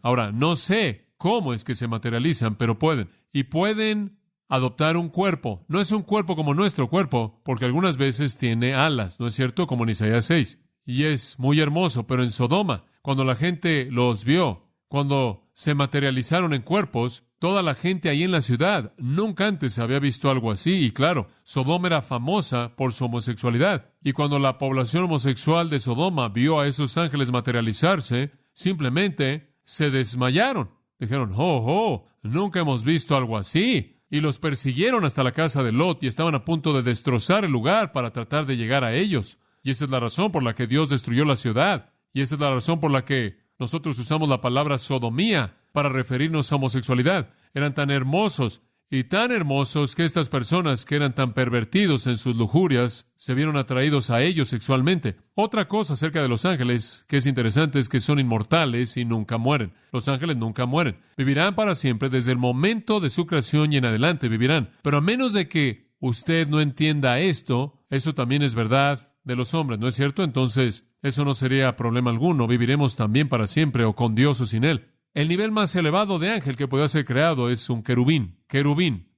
Ahora, no sé cómo es que se materializan, pero pueden. Y pueden adoptar un cuerpo. No es un cuerpo como nuestro cuerpo, porque algunas veces tiene alas, ¿no es cierto? Como en Isaías 6. Y es muy hermoso, pero en Sodoma, cuando la gente los vio, cuando se materializaron en cuerpos, toda la gente ahí en la ciudad nunca antes había visto algo así. Y claro, Sodoma era famosa por su homosexualidad. Y cuando la población homosexual de Sodoma vio a esos ángeles materializarse, simplemente se desmayaron. Dijeron, nunca hemos visto algo así. Y los persiguieron hasta la casa de Lot y estaban a punto de destrozar el lugar para tratar de llegar a ellos. Y esa es la razón por la que Dios destruyó la ciudad. Y esa es la razón por la que nosotros usamos la palabra sodomía para referirnos a homosexualidad. Eran tan hermosos y tan hermosos que estas personas que eran tan pervertidos en sus lujurias se vieron atraídos a ellos sexualmente. Otra cosa acerca de los ángeles que es interesante es que son inmortales y nunca mueren. Los ángeles nunca mueren. Vivirán para siempre desde el momento de su creación y en adelante vivirán. Pero a menos de que usted no entienda esto, eso también es verdad de los hombres, ¿no es cierto? Entonces, eso no sería problema alguno. Viviremos también para siempre o con Dios o sin Él. El nivel más elevado de ángel que pueda ser creado es un querubín.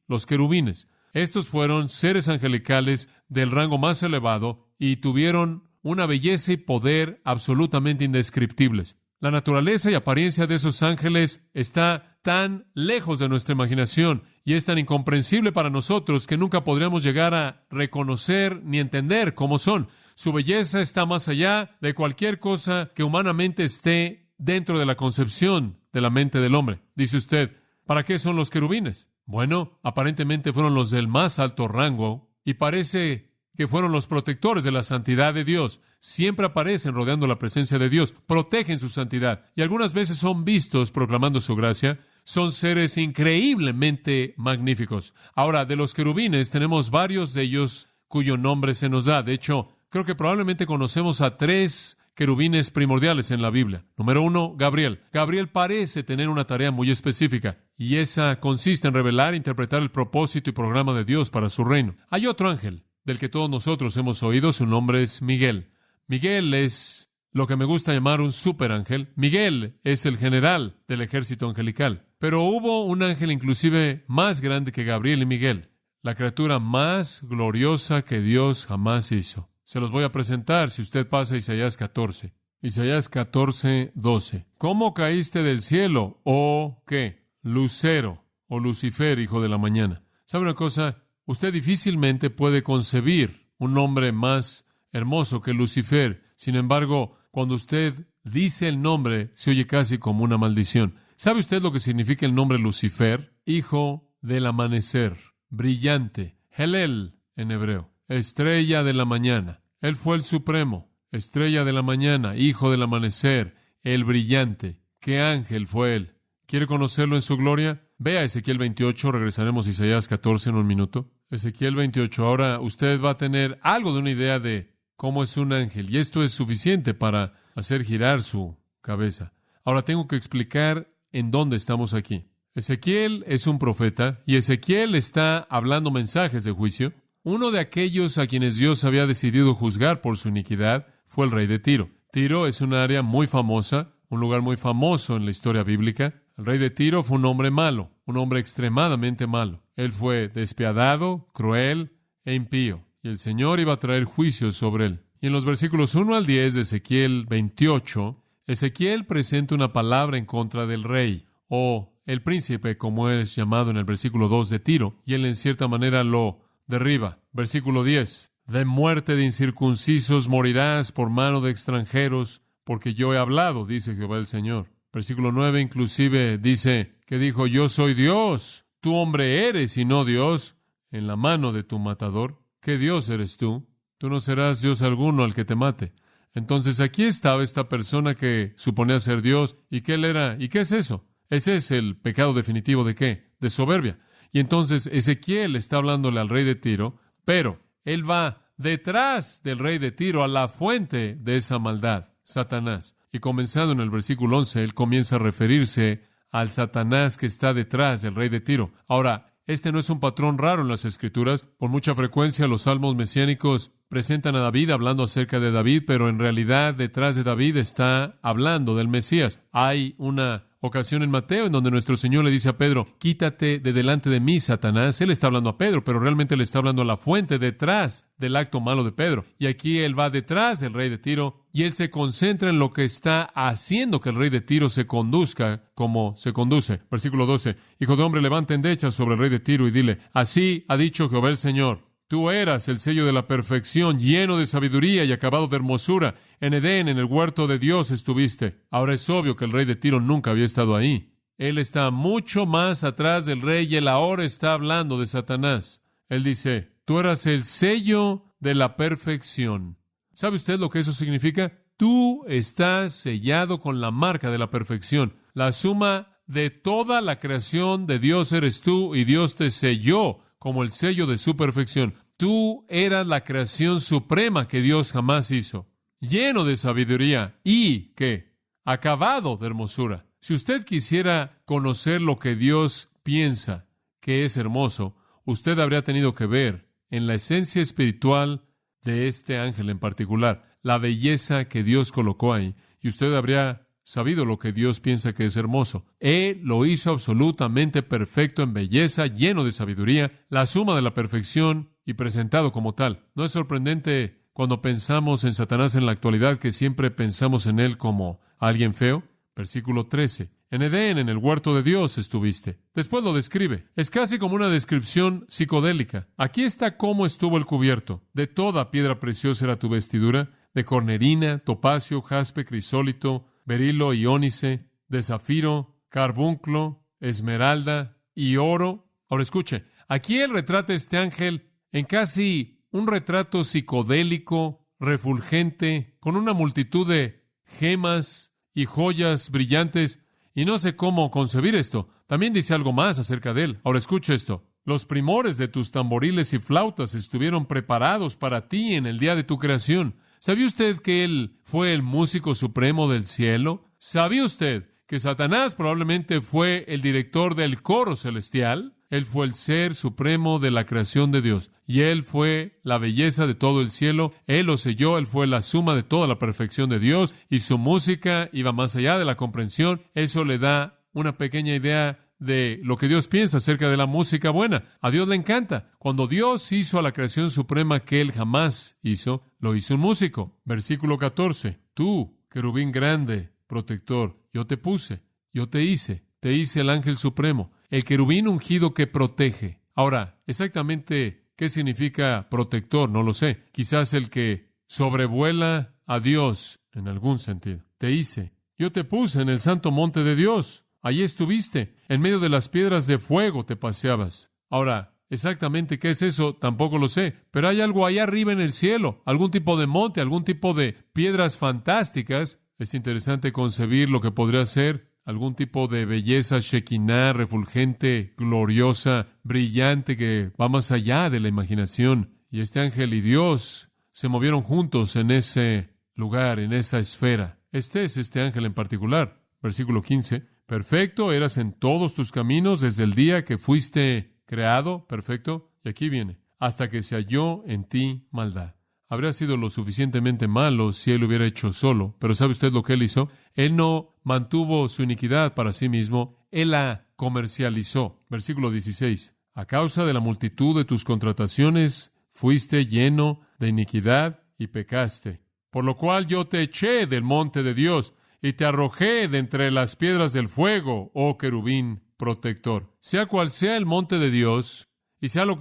Los querubines. Estos fueron seres angelicales del rango más elevado y tuvieron una belleza y poder absolutamente indescriptibles. La naturaleza y apariencia de esos ángeles está tan lejos de nuestra imaginación y es tan incomprensible para nosotros que nunca podríamos llegar a reconocer ni entender cómo son. Su belleza está más allá de cualquier cosa que humanamente esté dentro de la concepción de la mente del hombre. Dice usted, ¿para qué son los querubines? Bueno, aparentemente fueron los del más alto rango y parece que fueron los protectores de la santidad de Dios. Siempre aparecen rodeando la presencia de Dios, protegen su santidad y algunas veces son vistos proclamando su gracia. Son seres increíblemente magníficos. Ahora, de los querubines tenemos varios de ellos cuyo nombre se nos da. De hecho, creo que probablemente conocemos a 3 querubines primordiales en la Biblia. Número 1, Gabriel. Gabriel parece tener una tarea muy específica, y esa consiste en revelar e interpretar el propósito y programa de Dios para su reino. Hay otro ángel, del que todos nosotros hemos oído, su nombre es Miguel. Miguel es lo que me gusta llamar un superángel. Miguel es el general del ejército angelical. Pero hubo un ángel inclusive más grande que Gabriel y Miguel, la criatura más gloriosa que Dios jamás hizo. Se los voy a presentar si usted pasa a Isaías 14. Isaías 14, 12. ¿Cómo caíste del cielo, oh, qué? Lucero, o Lucifer, hijo de la mañana. ¿Sabe una cosa? Usted difícilmente puede concebir un nombre más hermoso que Lucifer. Sin embargo, cuando usted dice el nombre, se oye casi como una maldición. ¿Sabe usted lo que significa el nombre Lucifer? Hijo del amanecer, brillante, Helel en hebreo, estrella de la mañana. Él fue el supremo, estrella de la mañana, hijo del amanecer, el brillante. ¿Qué ángel fue él? ¿Quiere conocerlo en su gloria? Vea Ezequiel 28, regresaremos a Isaías 14 en un minuto. Ezequiel 28, ahora usted va a tener algo de una idea de cómo es un ángel, y esto es suficiente para hacer girar su cabeza. Ahora tengo que explicar en dónde estamos aquí. Ezequiel es un profeta, y Ezequiel está hablando mensajes de juicio. Uno de aquellos a quienes Dios había decidido juzgar por su iniquidad fue el rey de Tiro. Tiro es un área muy famosa, un lugar muy famoso en la historia bíblica. El rey de Tiro fue un hombre malo, un hombre extremadamente malo. Él fue despiadado, cruel e impío, y el Señor iba a traer juicios sobre él. Y en los versículos 1 al 10 de Ezequiel 28, Ezequiel presenta una palabra en contra del rey, o el príncipe, como es llamado en el versículo 2 de Tiro, y él en cierta manera lo derriba. Versículo 10, de muerte de incircuncisos morirás por mano de extranjeros, porque yo he hablado, dice Jehová el Señor. Versículo 9 inclusive dice que dijo, yo soy Dios, tú hombre eres y no Dios, en la mano de tu matador. ¿Qué Dios eres tú? Tú no serás Dios alguno al que te mate. Entonces aquí estaba esta persona que suponía ser Dios, y que él era, ¿y qué es eso? Ese es el pecado definitivo ¿de qué? De soberbia. Y entonces Ezequiel está hablándole al rey de Tiro, pero él va detrás del rey de Tiro a la fuente de esa maldad, Satanás. Y comenzando en el versículo 11, él comienza a referirse al Satanás que está detrás del rey de Tiro. Ahora, este no es un patrón raro en las Escrituras. Con mucha frecuencia los salmos mesiánicos presentan a David hablando acerca de David, pero en realidad detrás de David está hablando del Mesías. Hay una ocasión en Mateo en donde nuestro Señor le dice a Pedro, quítate de delante de mí, Satanás. Él está hablando a Pedro, pero realmente le está hablando a la fuente detrás del acto malo de Pedro. Y aquí él va detrás del rey de Tiro y él se concentra en lo que está haciendo que el rey de Tiro se conduzca como se conduce. Versículo 12, hijo de hombre, levanta endechas sobre el rey de Tiro y dile, así ha dicho Jehová el Señor. Tú eras el sello de la perfección, lleno de sabiduría y acabado de hermosura. En Edén, en el huerto de Dios estuviste. Ahora es obvio que el rey de Tiro nunca había estado ahí. Él está mucho más atrás del rey y él ahora está hablando de Satanás. Él dice, tú eras el sello de la perfección. ¿Sabe usted lo que eso significa? Tú estás sellado con la marca de la perfección. La suma de toda la creación de Dios eres tú y Dios te selló como el sello de su perfección. Tú eras la creación suprema que Dios jamás hizo, lleno de sabiduría y, ¿qué? Acabado de hermosura. Si usted quisiera conocer lo que Dios piensa que es hermoso, usted habría tenido que ver en la esencia espiritual de este ángel en particular, la belleza que Dios colocó ahí, y usted habría sabido lo que Dios piensa que es hermoso. Él lo hizo absolutamente perfecto en belleza, lleno de sabiduría, la suma de la perfección y presentado como tal. ¿No es sorprendente cuando pensamos en Satanás en la actualidad que siempre pensamos en él como alguien feo? Versículo 13. En Edén, en el huerto de Dios estuviste. Después lo describe. Es casi como una descripción psicodélica. Aquí está cómo estuvo el cubierto. De toda piedra preciosa era tu vestidura, de cornerina, topacio, jaspe, crisólito, berilo y ónice, de zafiro, carbunclo, esmeralda y oro. Ahora escuche, aquí él retrata a este ángel en casi un retrato psicodélico, refulgente, con una multitud de gemas y joyas brillantes, y no sé cómo concebir esto. También dice algo más acerca de él. Ahora escuche esto. Los primores de tus tamboriles y flautas estuvieron preparados para ti en el día de tu creación. ¿Sabía usted que él fue el músico supremo del cielo? ¿Sabía usted que Satanás probablemente fue el director del coro celestial? Él fue el ser supremo de la creación de Dios. Y él fue la belleza de todo el cielo. Él lo selló. Él fue la suma de toda la perfección de Dios. Y su música iba más allá de la comprensión. Eso le da una pequeña idea de lo que Dios piensa acerca de la música buena. A Dios le encanta. Cuando Dios hizo a la creación suprema que Él jamás hizo, lo hizo un músico. Versículo 14. Tú, querubín grande, protector, yo te puse, yo te hice el ángel supremo, el querubín ungido que protege. Ahora, exactamente ¿qué significa protector? No lo sé. Quizás el que sobrevuela a Dios en algún sentido. Te hice. Yo te puse en el santo monte de Dios. Allí estuviste. En medio de las piedras de fuego te paseabas. Ahora, exactamente qué es eso, tampoco lo sé. Pero hay algo allá arriba en el cielo. Algún tipo de monte, algún tipo de piedras fantásticas. Es interesante concebir lo que podría ser algún tipo de belleza shekinah, refulgente, gloriosa, brillante, que va más allá de la imaginación. Y este ángel y Dios se movieron juntos en ese lugar, en esa esfera. Este es este ángel en particular. Versículo 15. Perfecto eras en todos tus caminos desde el día que fuiste creado. Perfecto. Y aquí viene. Hasta que se halló en ti maldad. Habría sido lo suficientemente malo si él lo hubiera hecho solo. Pero ¿sabe usted lo que él hizo? Él no mantuvo su iniquidad para sí mismo. Él la comercializó. Versículo 16. A causa de la multitud de tus contrataciones, fuiste lleno de iniquidad y pecaste. Por lo cual yo te eché del monte de Dios y te arrojé de entre las piedras del fuego, oh querubín protector. Sea cual sea el monte de Dios, y sea lo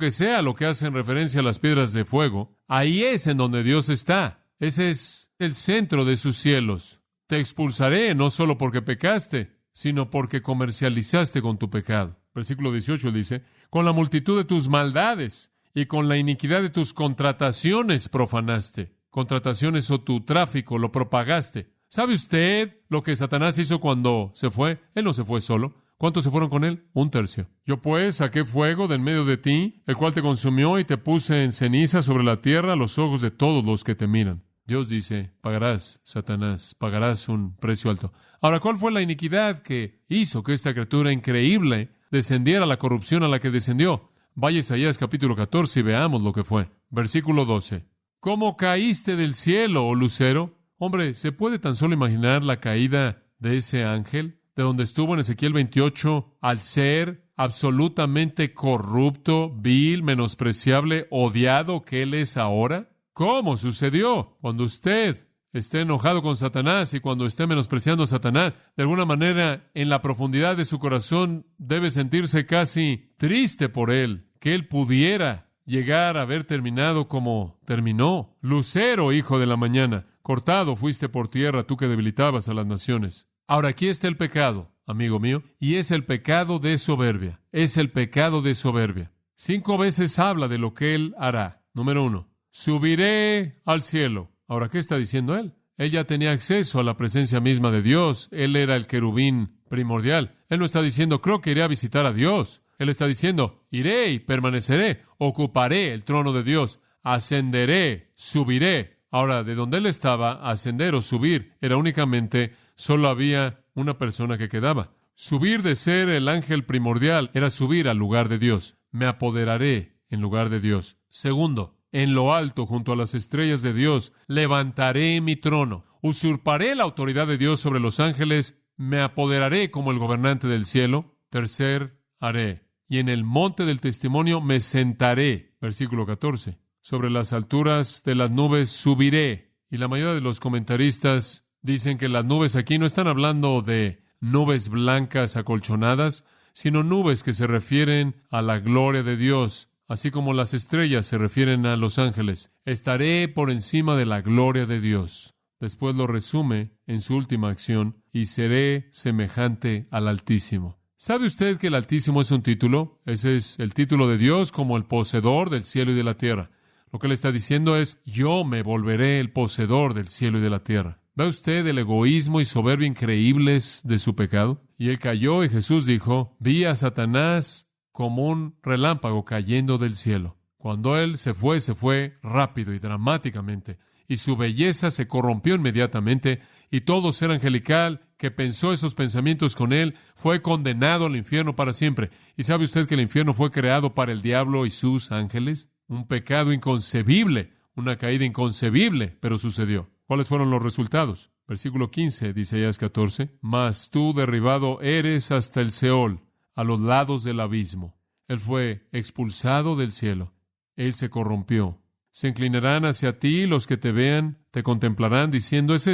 que hacen referencia a las piedras de fuego, ahí es en donde Dios está. Ese es el centro de sus cielos. Te expulsaré no solo porque pecaste, sino porque comercializaste con tu pecado. Versículo 18 él dice, con la multitud de tus maldades y con la iniquidad de tus contrataciones profanaste. Contrataciones o tu tráfico, lo propagaste. ¿Sabe usted lo que Satanás hizo cuando se fue? Él no se fue solo. ¿Cuántos se fueron con él? 1/3. Yo pues saqué fuego de en medio de ti, el cual te consumió y te puse en ceniza sobre la tierra a los ojos de todos los que te miran. Dios dice, pagarás, Satanás, pagarás un precio alto. Ahora, ¿cuál fue la iniquidad que hizo que esta criatura increíble descendiera a la corrupción a la que descendió? Vaya a Isaías capítulo 14 y veamos lo que fue. Versículo 12. ¿Cómo caíste del cielo, oh lucero? Hombre, ¿se puede tan solo imaginar la caída de ese ángel? De donde estuvo en Ezequiel 28, al ser absolutamente corrupto, vil, menospreciable, odiado que él es ahora. ¿Cómo sucedió? Cuando usted esté enojado con Satanás y cuando esté menospreciando a Satanás, de alguna manera, en la profundidad de su corazón, debe sentirse casi triste por él, que él pudiera llegar a haber terminado como terminó. Lucero, hijo de la mañana, cortado fuiste por tierra, tú que debilitabas a las naciones. Ahora, aquí está el pecado, amigo mío, y es el pecado de soberbia. Es el pecado de soberbia. 5 veces habla de lo que él hará. Número 1, subiré al cielo. Ahora, ¿qué está diciendo él? Él ya tenía acceso a la presencia misma de Dios. Él era el querubín primordial. Él no está diciendo, creo que iré a visitar a Dios. Él está diciendo, iré y permaneceré, ocuparé el trono de Dios, ascenderé, subiré. Ahora, de donde él estaba, ascender o subir era únicamente, solo había una persona que quedaba. Subir de ser el ángel primordial era subir al lugar de Dios. Me apoderaré en lugar de Dios. Segundo, en lo alto, junto a las estrellas de Dios, levantaré mi trono. Usurparé la autoridad de Dios sobre los ángeles. Me apoderaré como el gobernante del cielo. Tercer, haré. Y en el monte del testimonio me sentaré. Versículo 14. Sobre las alturas de las nubes subiré. Y la mayoría de los comentaristas dicen que las nubes aquí no están hablando de nubes blancas acolchonadas, sino nubes que se refieren a la gloria de Dios, así como las estrellas se refieren a los ángeles. Estaré por encima de la gloria de Dios. Después lo resume en su última acción, y seré semejante al Altísimo. ¿Sabe usted que el Altísimo es un título? Ese es el título de Dios como el poseedor del cielo y de la tierra. Lo que le está diciendo es, yo me volveré el poseedor del cielo y de la tierra. ¿Ve usted el egoísmo y soberbia increíbles de su pecado? Y él cayó y Jesús dijo, vi a Satanás como un relámpago cayendo del cielo. Cuando él se fue rápido y dramáticamente, y su belleza se corrompió inmediatamente, y todo ser angelical que pensó esos pensamientos con él fue condenado al infierno para siempre. ¿Y sabe usted que el infierno fue creado para el diablo y sus ángeles? Un pecado inconcebible, una caída inconcebible, pero sucedió. ¿Cuáles fueron los resultados? Versículo 15 de Isaías 14. Mas tú derribado eres hasta el Seol, a los lados del abismo. Él fue expulsado del cielo. Él se corrompió. Se inclinarán hacia ti los que te vean, te contemplarán, diciendo, ¿es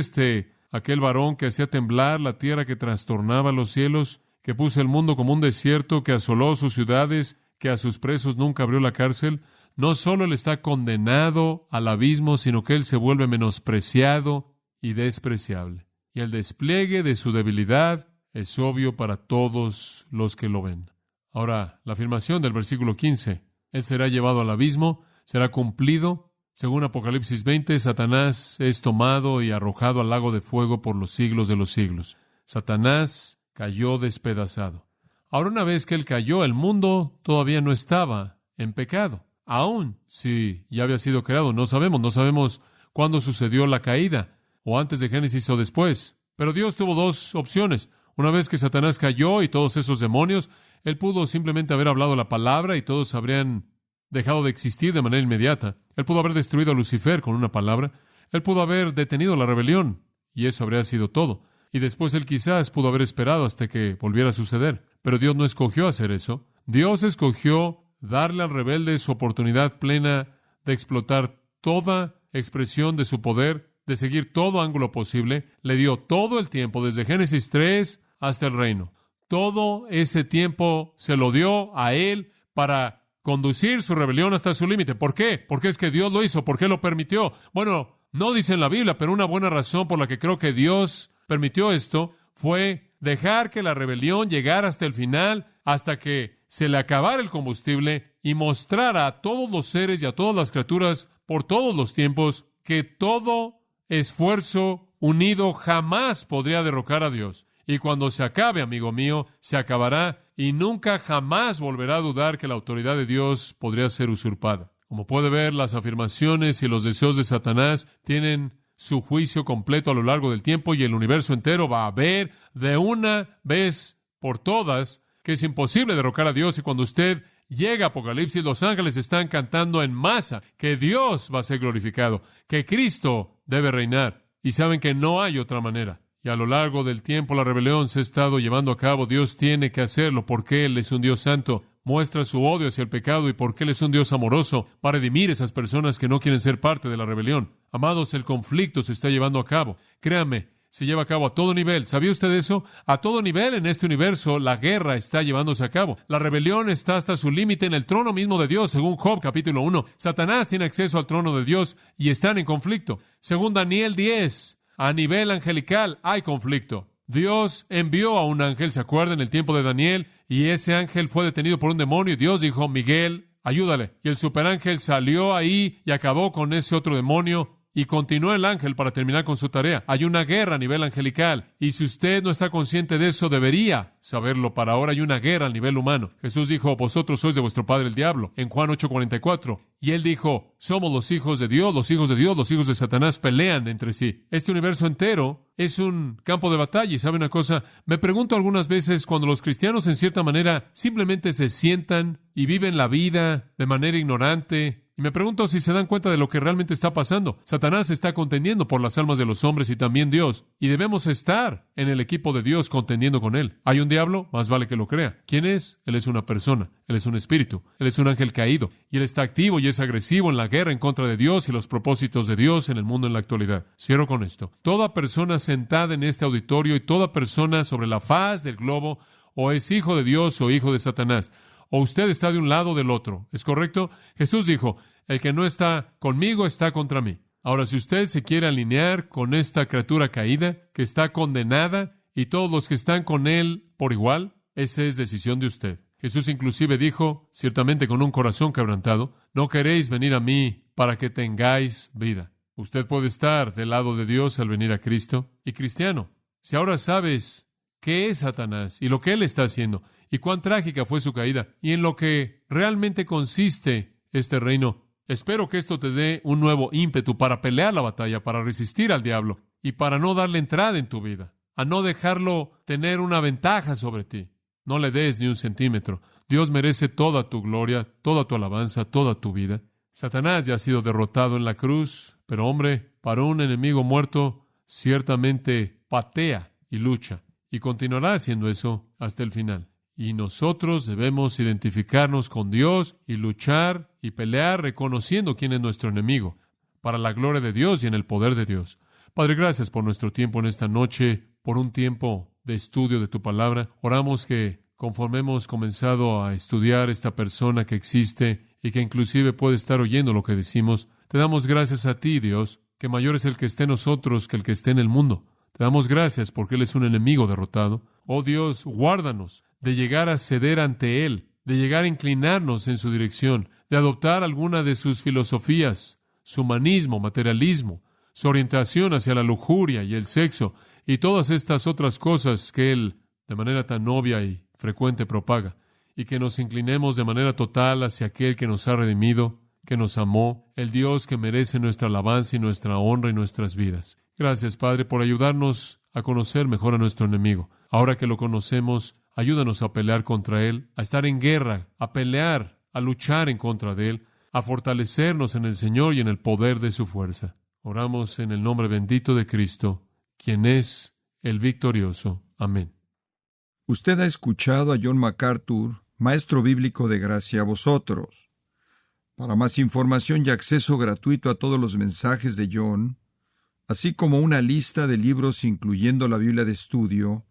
aquel varón que hacía temblar la tierra, que trastornaba los cielos, que puso el mundo como un desierto, que asoló sus ciudades, que a sus presos nunca abrió la cárcel? no solo él está condenado al abismo, sino que él se vuelve menospreciado y despreciable. Y el despliegue de su debilidad es obvio para todos los que lo ven. Ahora, la afirmación del versículo 15, él será llevado al abismo, será cumplido. Según Apocalipsis 20, Satanás es tomado y arrojado al lago de fuego por los siglos de los siglos. Satanás cayó despedazado. Ahora, una vez que él cayó, el mundo todavía no estaba en pecado. Aún si ya había sido creado, no sabemos cuándo sucedió la caída, o antes de Génesis o después. Pero Dios tuvo dos opciones. Una vez que Satanás cayó y todos esos demonios, él pudo simplemente haber hablado la palabra y todos habrían dejado de existir de manera inmediata. Él pudo haber destruido a Lucifer con una palabra. Él pudo haber detenido la rebelión, y eso habría sido todo. Y después él quizás pudo haber esperado hasta que volviera a suceder. Pero Dios no escogió hacer eso. Dios escogió darle al rebelde su oportunidad plena de explotar toda expresión de su poder, de seguir todo ángulo posible. Le dio todo el tiempo, desde Génesis 3 hasta el reino. Todo ese tiempo se lo dio a él para conducir su rebelión hasta su límite. ¿Por qué? Porque es que Dios lo hizo. ¿Por qué lo permitió? Bueno, no dice en la Biblia, pero una buena razón por la que creo que Dios permitió esto fue dejar que la rebelión llegara hasta el final, hasta que se le acabara el combustible y mostrara a todos los seres y a todas las criaturas por todos los tiempos que todo esfuerzo unido jamás podría derrocar a Dios. Y cuando se acabe, amigo mío, se acabará y nunca jamás volverá a dudar que la autoridad de Dios podría ser usurpada. Como puede ver, las afirmaciones y los deseos de Satanás tienen su juicio completo a lo largo del tiempo, y el universo entero va a ver de una vez por todas que es imposible derrocar a Dios. Y cuando usted llega a Apocalipsis, los ángeles están cantando en masa que Dios va a ser glorificado, que Cristo debe reinar, y saben que no hay otra manera. Y a lo largo del tiempo la rebelión se ha estado llevando a cabo. Dios tiene que hacerlo porque Él es un Dios santo. Muestra su odio hacia el pecado, y porque Él es un Dios amoroso para redimir a esas personas que no quieren ser parte de la rebelión. Amados, el conflicto se está llevando a cabo. Créame, se lleva a cabo a todo nivel. ¿Sabía usted eso? A todo nivel en este universo la guerra está llevándose a cabo. La rebelión está hasta su límite en el trono mismo de Dios, según Job capítulo 1. Satanás tiene acceso al trono de Dios y están en conflicto. Según Daniel 10, a nivel angelical hay conflicto. Dios envió a un ángel, ¿se acuerdan? En el tiempo de Daniel, y ese ángel fue detenido por un demonio, y Dios dijo: Miguel, ayúdale. Y el superángel salió ahí y acabó con ese otro demonio, y continuó el ángel para terminar con su tarea. Hay una guerra a nivel angelical, y si usted no está consciente de eso, debería saberlo. Para ahora hay una guerra a nivel humano. Jesús dijo: vosotros sois de vuestro padre el diablo, en Juan 8:44. Y él dijo: somos los hijos de Dios, los hijos de Dios, los hijos de Satanás pelean entre sí. Este universo entero es un campo de batalla. Y ¿sabe una cosa? Me pregunto algunas veces, cuando los cristianos en cierta manera simplemente se sientan y viven la vida de manera ignorante, y me pregunto si se dan cuenta de lo que realmente está pasando. Satanás está contendiendo por las almas de los hombres, y también Dios. Y debemos estar en el equipo de Dios contendiendo con Él. ¿Hay un diablo? Más vale que lo crea. ¿Quién es? Él es una persona. Él es un espíritu. Él es un ángel caído. Y Él está activo y es agresivo en la guerra en contra de Dios y los propósitos de Dios en el mundo en la actualidad. Cierro con esto. Toda persona sentada en este auditorio y toda persona sobre la faz del globo o es hijo de Dios o hijo de Satanás. O usted está de un lado o del otro. ¿Es correcto? Jesús dijo: el que no está conmigo está contra mí. Ahora, si usted se quiere alinear con esta criatura caída, que está condenada, y todos los que están con él por igual, esa es decisión de usted. Jesús inclusive dijo, ciertamente con un corazón quebrantado: no queréis venir a mí para que tengáis vida. Usted puede estar del lado de Dios al venir a Cristo. Y cristiano, si ahora sabes qué es Satanás y lo que él está haciendo, y cuán trágica fue su caída, y en lo que realmente consiste este reino, espero que esto te dé un nuevo ímpetu para pelear la batalla, para resistir al diablo, y para no darle entrada en tu vida, a no dejarlo tener una ventaja sobre ti. No le des ni un centímetro. Dios merece toda tu gloria, toda tu alabanza, toda tu vida. Satanás ya ha sido derrotado en la cruz, pero hombre, para un enemigo muerto, ciertamente patea y lucha, y continuará haciendo eso hasta el final. Y nosotros debemos identificarnos con Dios y luchar y pelear reconociendo quién es nuestro enemigo, para la gloria de Dios y en el poder de Dios. Padre, gracias por nuestro tiempo en esta noche, por un tiempo de estudio de tu palabra. Oramos que conforme hemos comenzado a estudiar esta persona que existe y que inclusive puede estar oyendo lo que decimos. Te damos gracias a ti, Dios, que mayor es el que esté en nosotros que el que esté en el mundo. Te damos gracias porque Él es un enemigo derrotado. Oh Dios, guárdanos de llegar a ceder ante Él, de llegar a inclinarnos en su dirección, de adoptar alguna de sus filosofías, su humanismo, materialismo, su orientación hacia la lujuria y el sexo, y todas estas otras cosas que Él, de manera tan obvia y frecuente, propaga, y que nos inclinemos de manera total hacia aquel que nos ha redimido, que nos amó, el Dios que merece nuestra alabanza y nuestra honra y nuestras vidas. Gracias, Padre, por ayudarnos a conocer mejor a nuestro enemigo. Ahora que lo conocemos, ayúdanos a pelear contra Él, a estar en guerra, a pelear, a luchar en contra de Él, a fortalecernos en el Señor y en el poder de su fuerza. Oramos en el nombre bendito de Cristo, quien es el victorioso. Amén. Usted ha escuchado a John MacArthur, maestro bíblico de gracia a vosotros. Para más información y acceso gratuito a todos los mensajes de John, así como una lista de libros incluyendo la Biblia de estudio,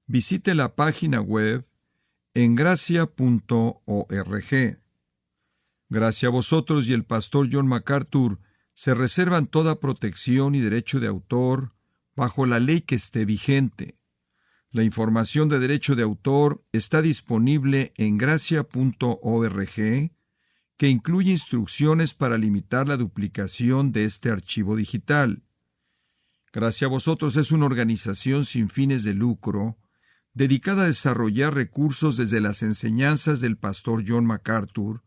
visite la página web en gracia.org. Gracia a vosotros y el pastor John MacArthur se reservan toda protección y derecho de autor bajo la ley que esté vigente. La información de derecho de autor está disponible en gracia.org, que incluye instrucciones para limitar la duplicación de este archivo digital. Gracia a vosotros es una organización sin fines de lucro dedicada a desarrollar recursos desde las enseñanzas del pastor John MacArthur,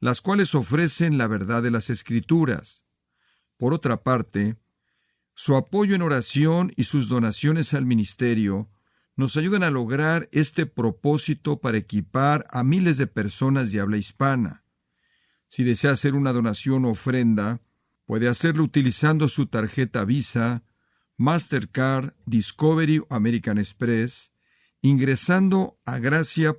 las cuales ofrecen la verdad de las Escrituras. Por otra parte, su apoyo en oración y sus donaciones al ministerio nos ayudan a lograr este propósito para equipar a miles de personas de habla hispana. Si desea hacer una donación o ofrenda, puede hacerlo utilizando su tarjeta Visa, Mastercard, Discovery o American Express, ingresando a gracia.org,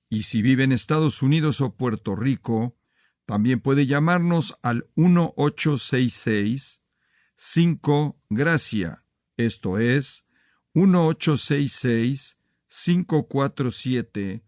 y si vive en Estados Unidos o Puerto Rico, también puede llamarnos al 1-866-5-GRACIA, esto es, 1-866-547-86